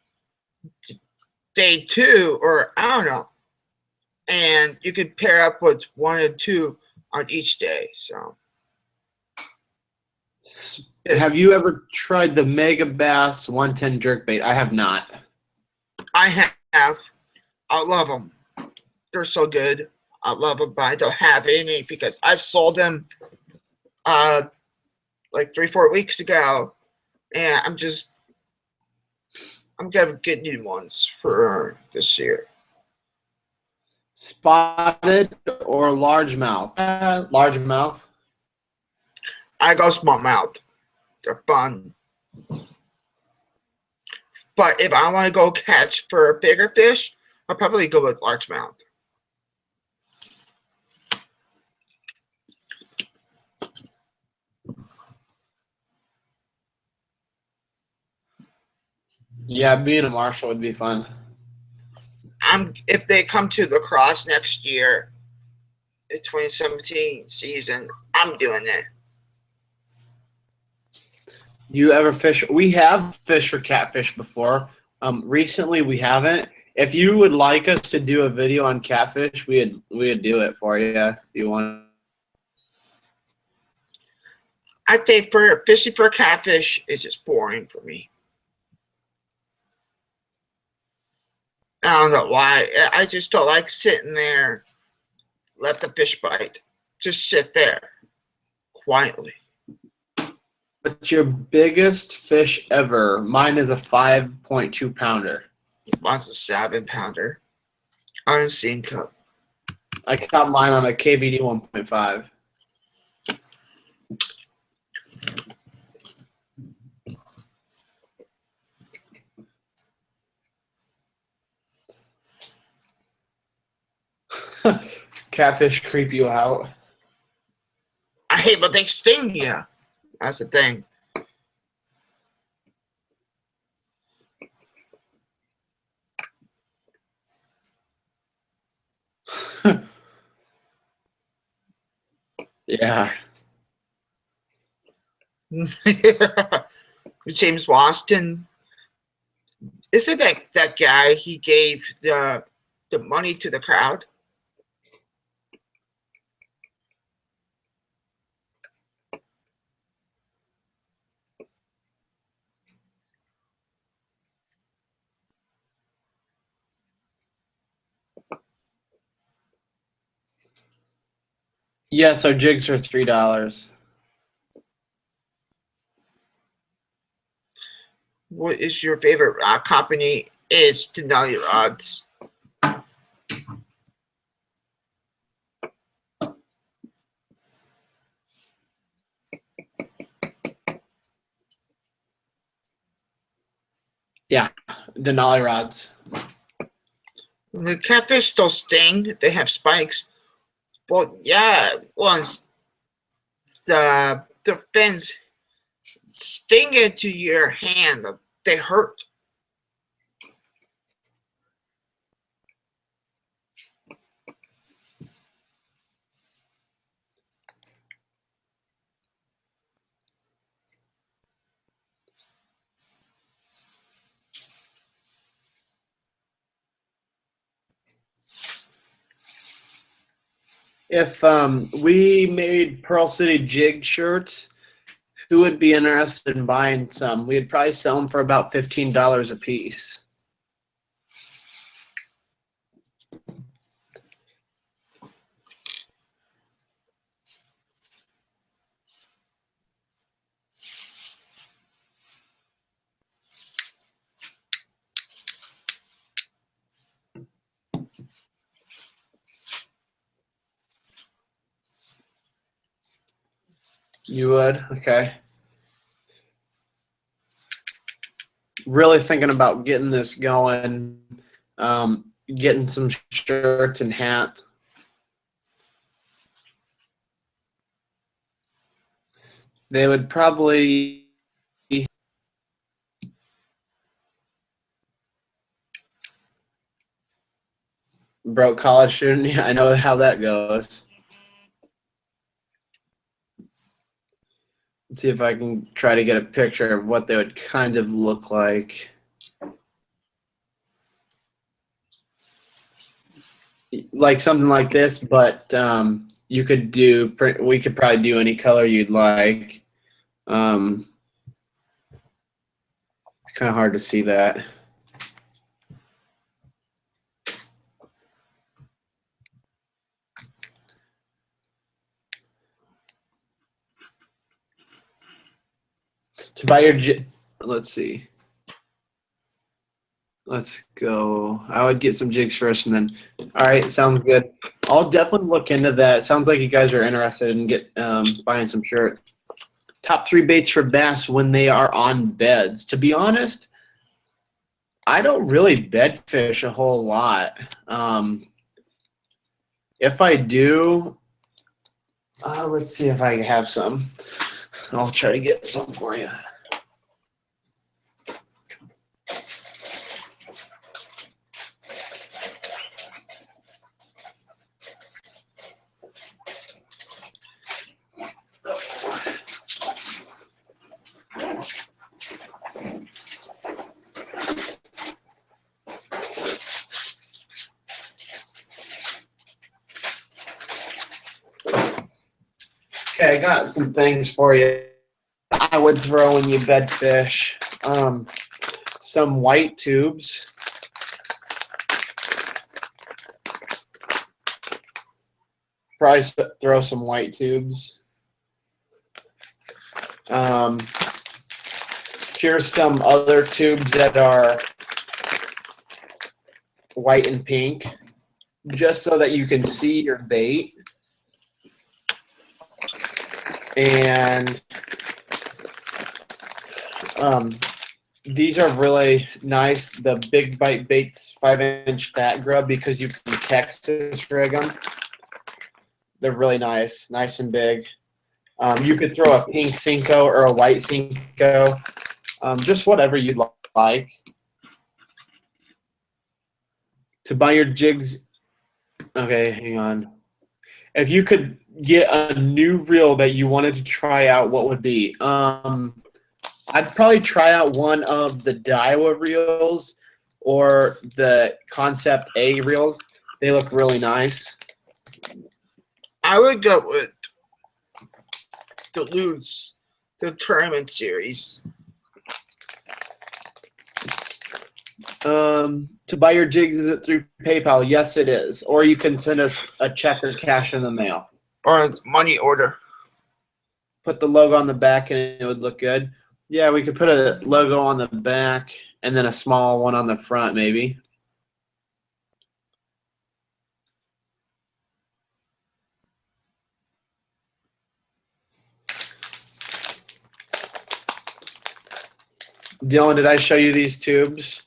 day 2, or I don't know. And you could pair up with 1 and 2 on each day. So, have you ever tried the Mega Bass 110 jerkbait? I have not. I have. I love them. They're so good. I love them, but I don't have any because I sold them like 3-4 weeks ago, and I'm gonna get new ones for this year. Spotted or largemouth? Largemouth. I go smallmouth. They're fun. But if I want to go catch for bigger fish, I'll probably go with largemouth. Yeah, being a marshal would be fun. If they come to lacrosse next year, the 2017 season, I'm doing it. You ever fish? We have fished for catfish before. Recently, we haven't. If you would like us to do a video on catfish, we'd do it for you if you want. I think for fishing for catfish is just boring for me. I don't know why. I just don't like sitting there, let the fish bite. Just sit there quietly. What's your biggest fish ever? Mine is a 5.2 pounder. Mine's a 7-pounder. Unseen cup. I caught mine on a KVD 1.5. Catfish creep you out. I hate, but they sting you. That's the thing. Yeah. James Waston. Isn't that guy? He gave the money to the crowd. Yes, our jigs are $3. What is your favorite company? It's Denali Rods. Yeah, Denali Rods. The catfish don't sting. They have spikes. Well, yeah, once the fins sting into your hand, they hurt. If we made Pearl City jig shirts, who would be interested in buying some? We'd probably sell them for about $15 a piece. You would? Okay. Really thinking about getting this going, getting some shirts and hats. They would probably broke college student. Yeah, I know how that goes. Let's see if I can try to get a picture of what they would kind of look like. Like something like this, but you could do. We could probably do any color you'd like. It's kind of hard to see that. To buy your, let's see. Let's go. I would get some jigs first, and then. All right, sounds good. I'll definitely look into that. Sounds like you guys are interested in buying some shirts. Top 3 baits for bass when they are on beds. To be honest, I don't really bed fish a whole lot. If I do, let's see if I have some. I'll try to get some for you. Okay, I got some things for you. I would throw in you bed fish. Some white tubes. Probably throw some white tubes. Here's some other tubes that are white and pink, just so that you can see your bait. And these are really nice. The Big Bite Baits 5-inch fat grub, because you can Texas rig them. They're really nice and big. You could throw a pink Cinco or a white Cinco, just whatever you'd like. To buy your jigs, okay, hang on. If you could get a new reel that you wanted to try out, what would be? I'd probably try out one of the Daiwa reels or the Concept A reels. They look really nice. I would go with the Loose, the tournament series. To buy your jigs, is it through PayPal? Yes, it is. Or you can send us a check or cash in the mail. Or money order. Put the logo on the back and it would look good. Yeah, we could put a logo on the back and then a small one on the front, maybe. Dylan, did I show you these tubes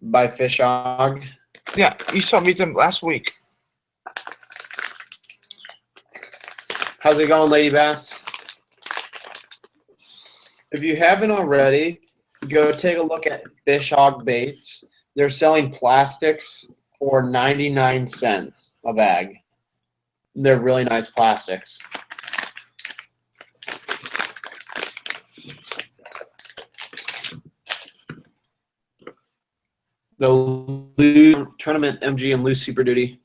by Fishhog? Yeah, you saw me them last week. How's it going, Lady Bass? If you haven't already, go take a look at Fishhog Baits. They're selling plastics for 99 cents a bag. They're really nice plastics. The Lose Tournament MG and Lose Super Duty.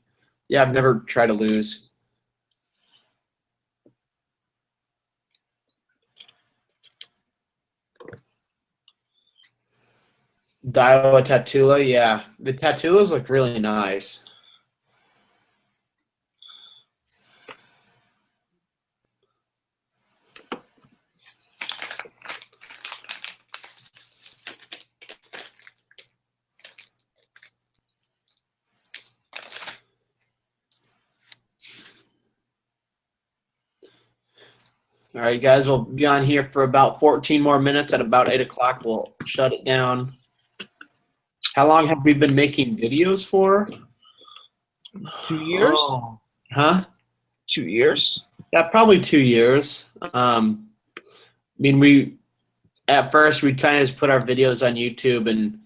Yeah, I've never tried to lose. Daiwa Tatula, yeah. The Tatulas look really nice. All right, guys, we'll be on here for about 14 more minutes. At about 8 o'clock, we'll shut it down. How long have we been making videos for? 2 years? Oh. Huh? 2 years? Yeah, probably 2 years. I mean, at first we'd kind of just put our videos on YouTube and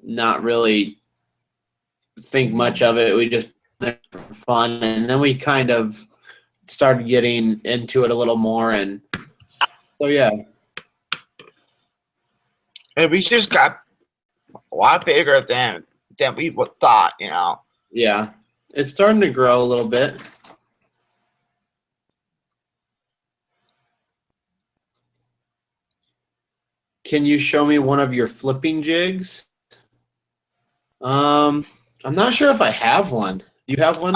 not really think much of it. We just did it for fun, and then we kind of started getting into it a little more, and so yeah. And we just got a lot bigger than we would thought, you know. Yeah, it's starting to grow a little bit. Can you show me one of your flipping jigs? I'm not sure if I have one. Do you have one?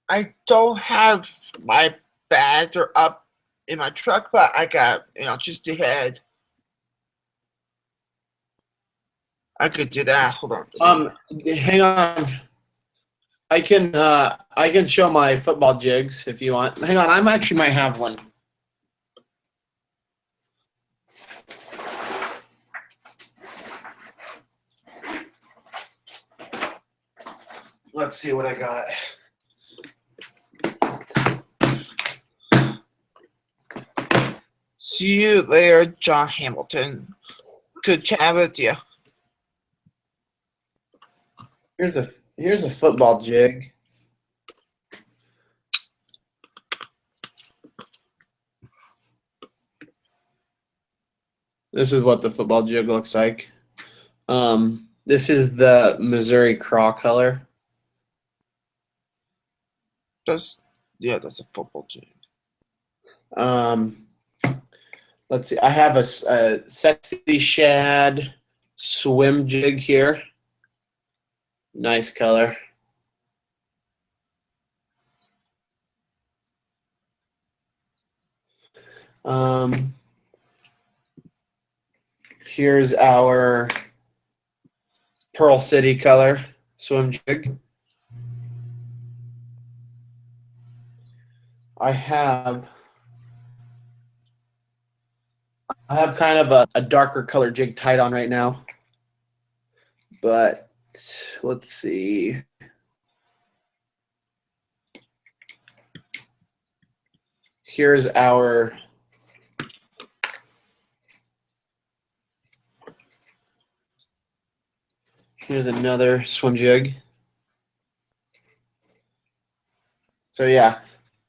I don't have my bags are up in my truck, but I got, you know, just the head. I could do that. Hold on. Hang on. I can show my football jigs if you want. Hang on, I actually might have one. Let's see what I got. See you later, John Hamilton. Good chat with you. Here's a football jig. This is what the football jig looks like. This is the Missouri Craw color. That's a football jig. Let's see. I have a Sexy Shad swim jig here. Nice color. Here's our Pearl City color swim jig. I have kind of a darker color jig tied on right now, but let's see. Here's another swim jig. So yeah,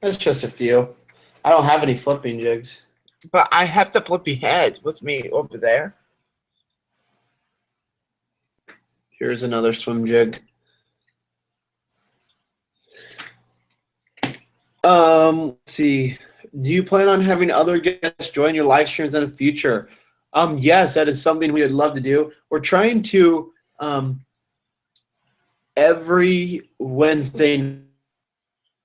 that's just a few. I don't have any flipping jigs. But I have the flippy head with me over there. Here's another swim jig. Let's see. Do you plan on having other guests join your live streams in the future? Yes, that is something we would love to do. We're trying to every Wednesday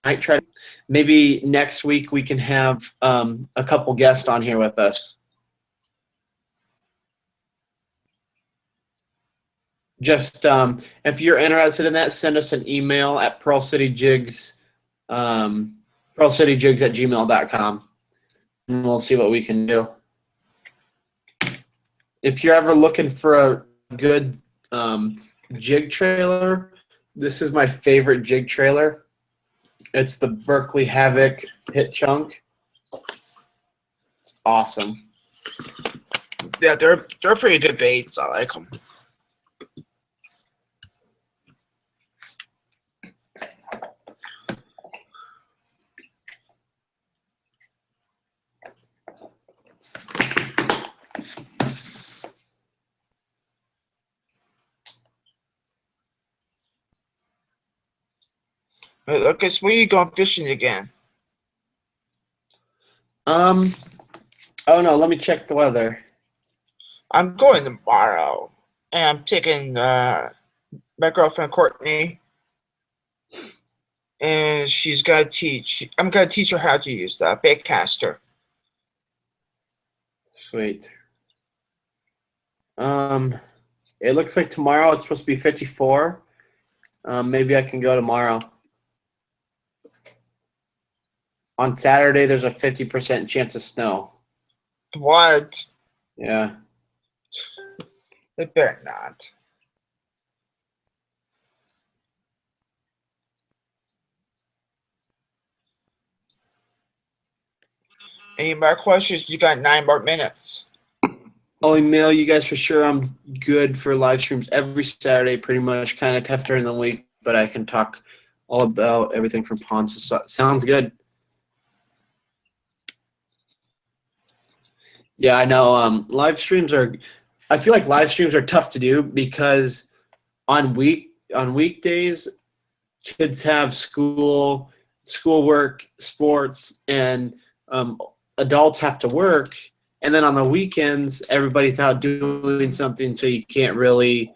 night try. Maybe next week we can have a couple guests on here with us. Just if you're interested in that, send us an email at pearlcityjigs, pearlcityjigs@gmail.com, and we'll see what we can do. If you're ever looking for a good jig trailer, this is my favorite jig trailer. It's the Berkeley Havoc Hit Chunk. It's awesome. Yeah, they're pretty good baits. I like them. Hey, Lucas, when are you going fishing again? Oh no, let me check the weather. I'm going tomorrow, and I'm taking my girlfriend Courtney, and she's got to teach. I'm going to teach her how to use the baitcaster. Sweet. It looks like tomorrow it's supposed to be 54. Maybe I can go tomorrow. On Saturday, there's a 50% chance of snow. What? Yeah. It better not. Any more questions? You got 9 more minutes. I'll email you guys for sure. I'm good for live streams every Saturday, pretty much. Kind of tough during the week, but I can talk all about everything from ponds. So, sounds good. Yeah, I know. Live streams are. I feel like live streams are tough to do because on weekdays, kids have schoolwork, sports, and adults have to work. And then on the weekends, everybody's out doing something, so you can't really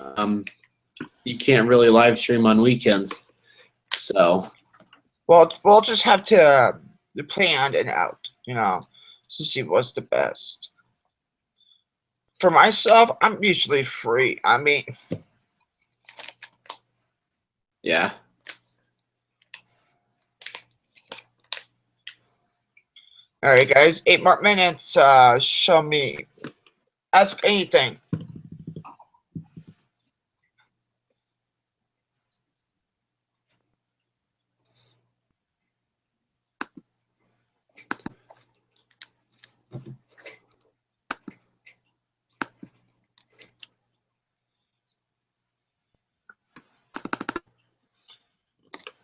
live stream on weekends. So, Well, we'll just have to plan it out, to see what's the best. For myself, I'm usually free. I mean, yeah. All right, guys, 8 more minutes. Show me. Ask anything.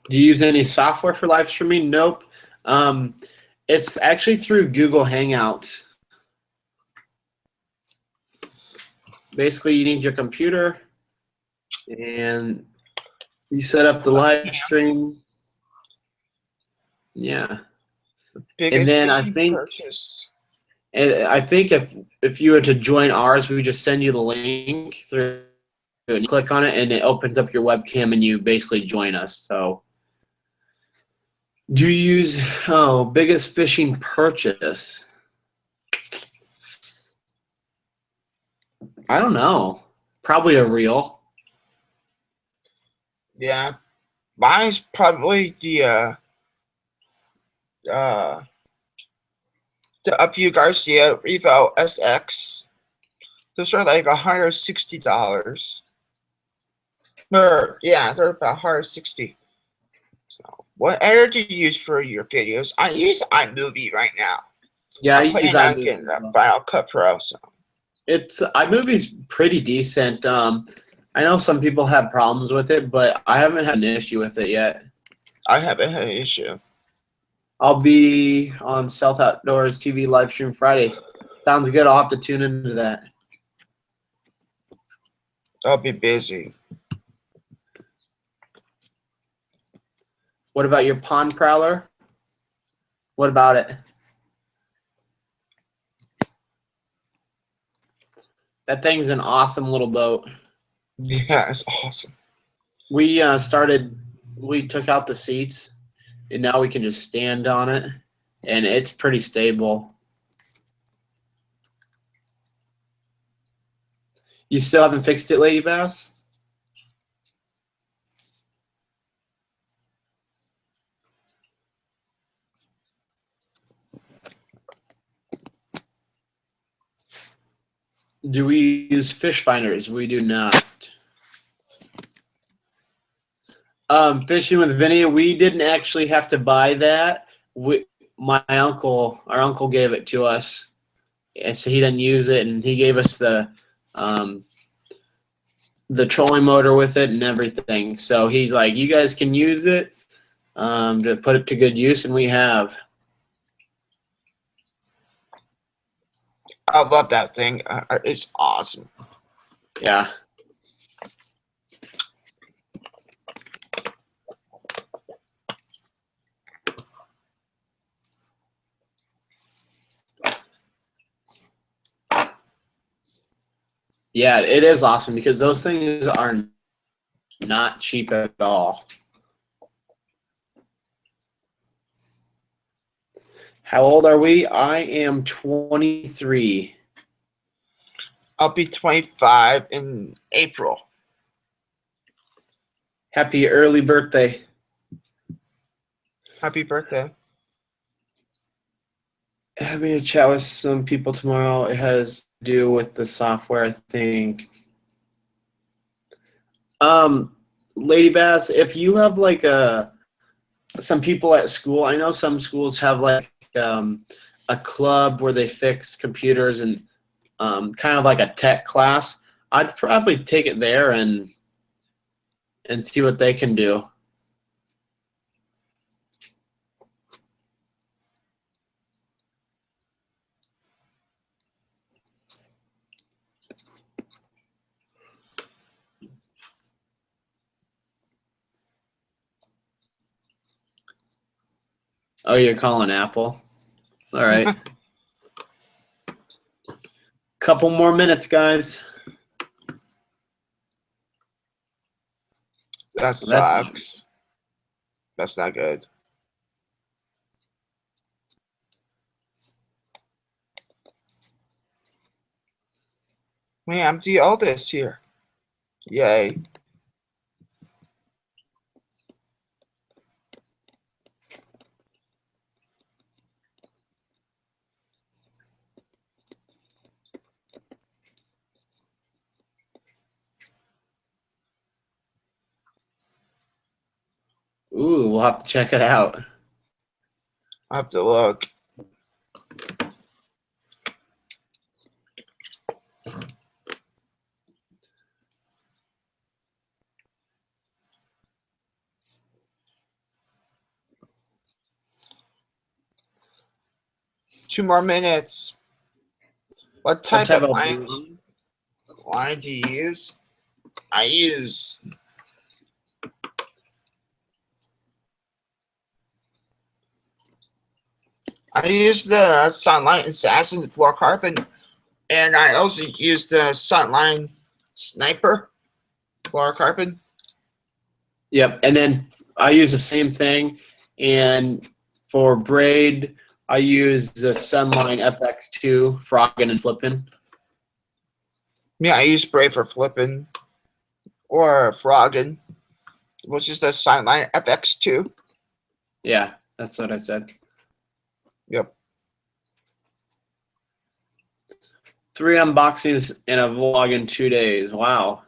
Do you use any software for live streaming? Nope. It's actually through Google Hangouts. Basically, you need your computer, and you set up the live stream. Yeah. And then I think if you were to join ours, we just send you the link through, and you click on it, and it opens up your webcam, and you basically join us. So, do you use biggest fishing purchase? I don't know. Probably a reel. Yeah, mine's probably the Upview Garcia Revo SX. Those are like $160. Yeah, they're about $160. So, what editor do you use for your videos? I use iMovie right now. Yeah, I'm planning on getting the Final Cut Pro. So iMovie's pretty decent. I know some people have problems with it, but I haven't had an issue with it yet. I haven't had an issue. I'll be on South Outdoors TV live stream Friday. Sounds good. I'll have to tune into that. I'll be busy. What about your pond prowler? What about it? That thing's an awesome little boat. Yeah, it's awesome. We took out the seats, and now we can just stand on it, and it's pretty stable. You still haven't fixed it, Lady Bass? Do we use fish finders? We do not. Fishing with Vinny, we didn't actually have to buy that. Our uncle gave it to us, and so he didn't use it, and he gave us the trolling motor with it and everything. So he's like, "You guys can use it to put it to good use," and we have. I love that thing. It's awesome. Yeah. Yeah, it is awesome because those things are not cheap at all. How old are we? I am 23. I'll be 25 in April. Happy early birthday. Happy birthday. Having a chat with some people tomorrow. It has to do with the software, I think. Lady Bass, if you have like some people at school, I know some schools have like a club where they fix computers and kind of like a tech class. I'd probably take it there and see what they can do. Oh, you're calling Apple? All right. Couple more minutes, guys. That sucks. That's not good. Man, I'm the oldest here. Yay. Ooh, we'll have to check it out. I have to look. Two more minutes. What type of line do you use? I use the Sunlight Assassin fluorocarbon, and I also use the Sunlight Sniper fluorocarbon. Yep, and then I use the same thing, and for braid, I use the Sunline FX2 frogging and flipping. Yeah, I use braid for flipping or frogging, which is the Sunlight FX2. Yeah, that's what I said. Yep. 3 unboxings in a vlog in 2 days. Wow.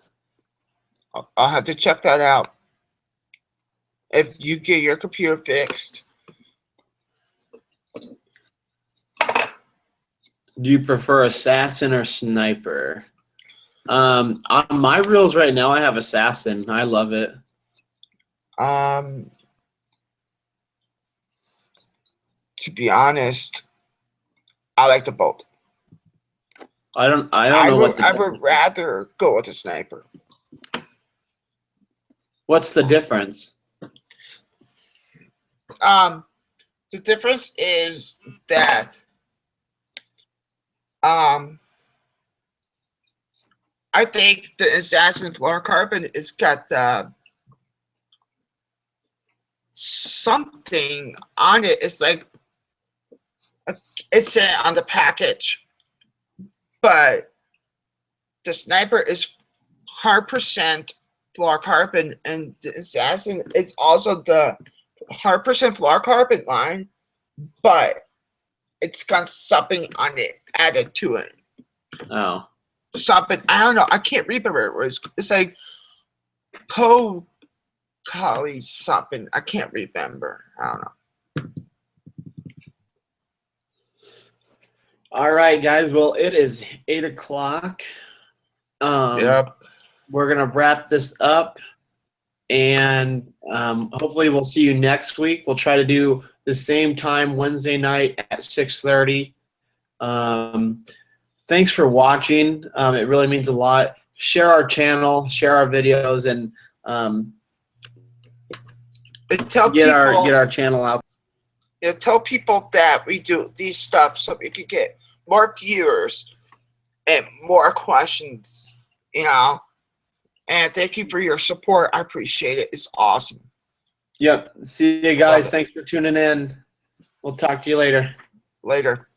I'll have to check that out. If you get your computer fixed. Do you prefer Assassin or Sniper? On my reels right now, I have Assassin. I love it. To be honest, I like the both. I don't know what I would rather go with a Sniper. What's the difference? The difference is that I think the Assassin fluorocarbon it's got something on it. It's like it's on the package, but the Sniper is 100% fluorocarbon, and the Assassin is also the 100% fluorocarbon line, but it's got something on it added to it. Oh. Something, I don't know. I can't remember. It's like Collie something. I can't remember. I don't know. All right, guys. Well, it is 8 o'clock. Yep. We're going to wrap this up, and hopefully we'll see you next week. We'll try to do the same time Wednesday night at 6:30. Thanks for watching. It really means a lot. Share our channel, share our videos, and get our channel out. Yeah, tell people that we do these stuff so we could get more viewers and more questions you know. And thank you for your support. I appreciate it. It's awesome. Yep. See you guys. Thanks for tuning in. We'll talk to you later. Later.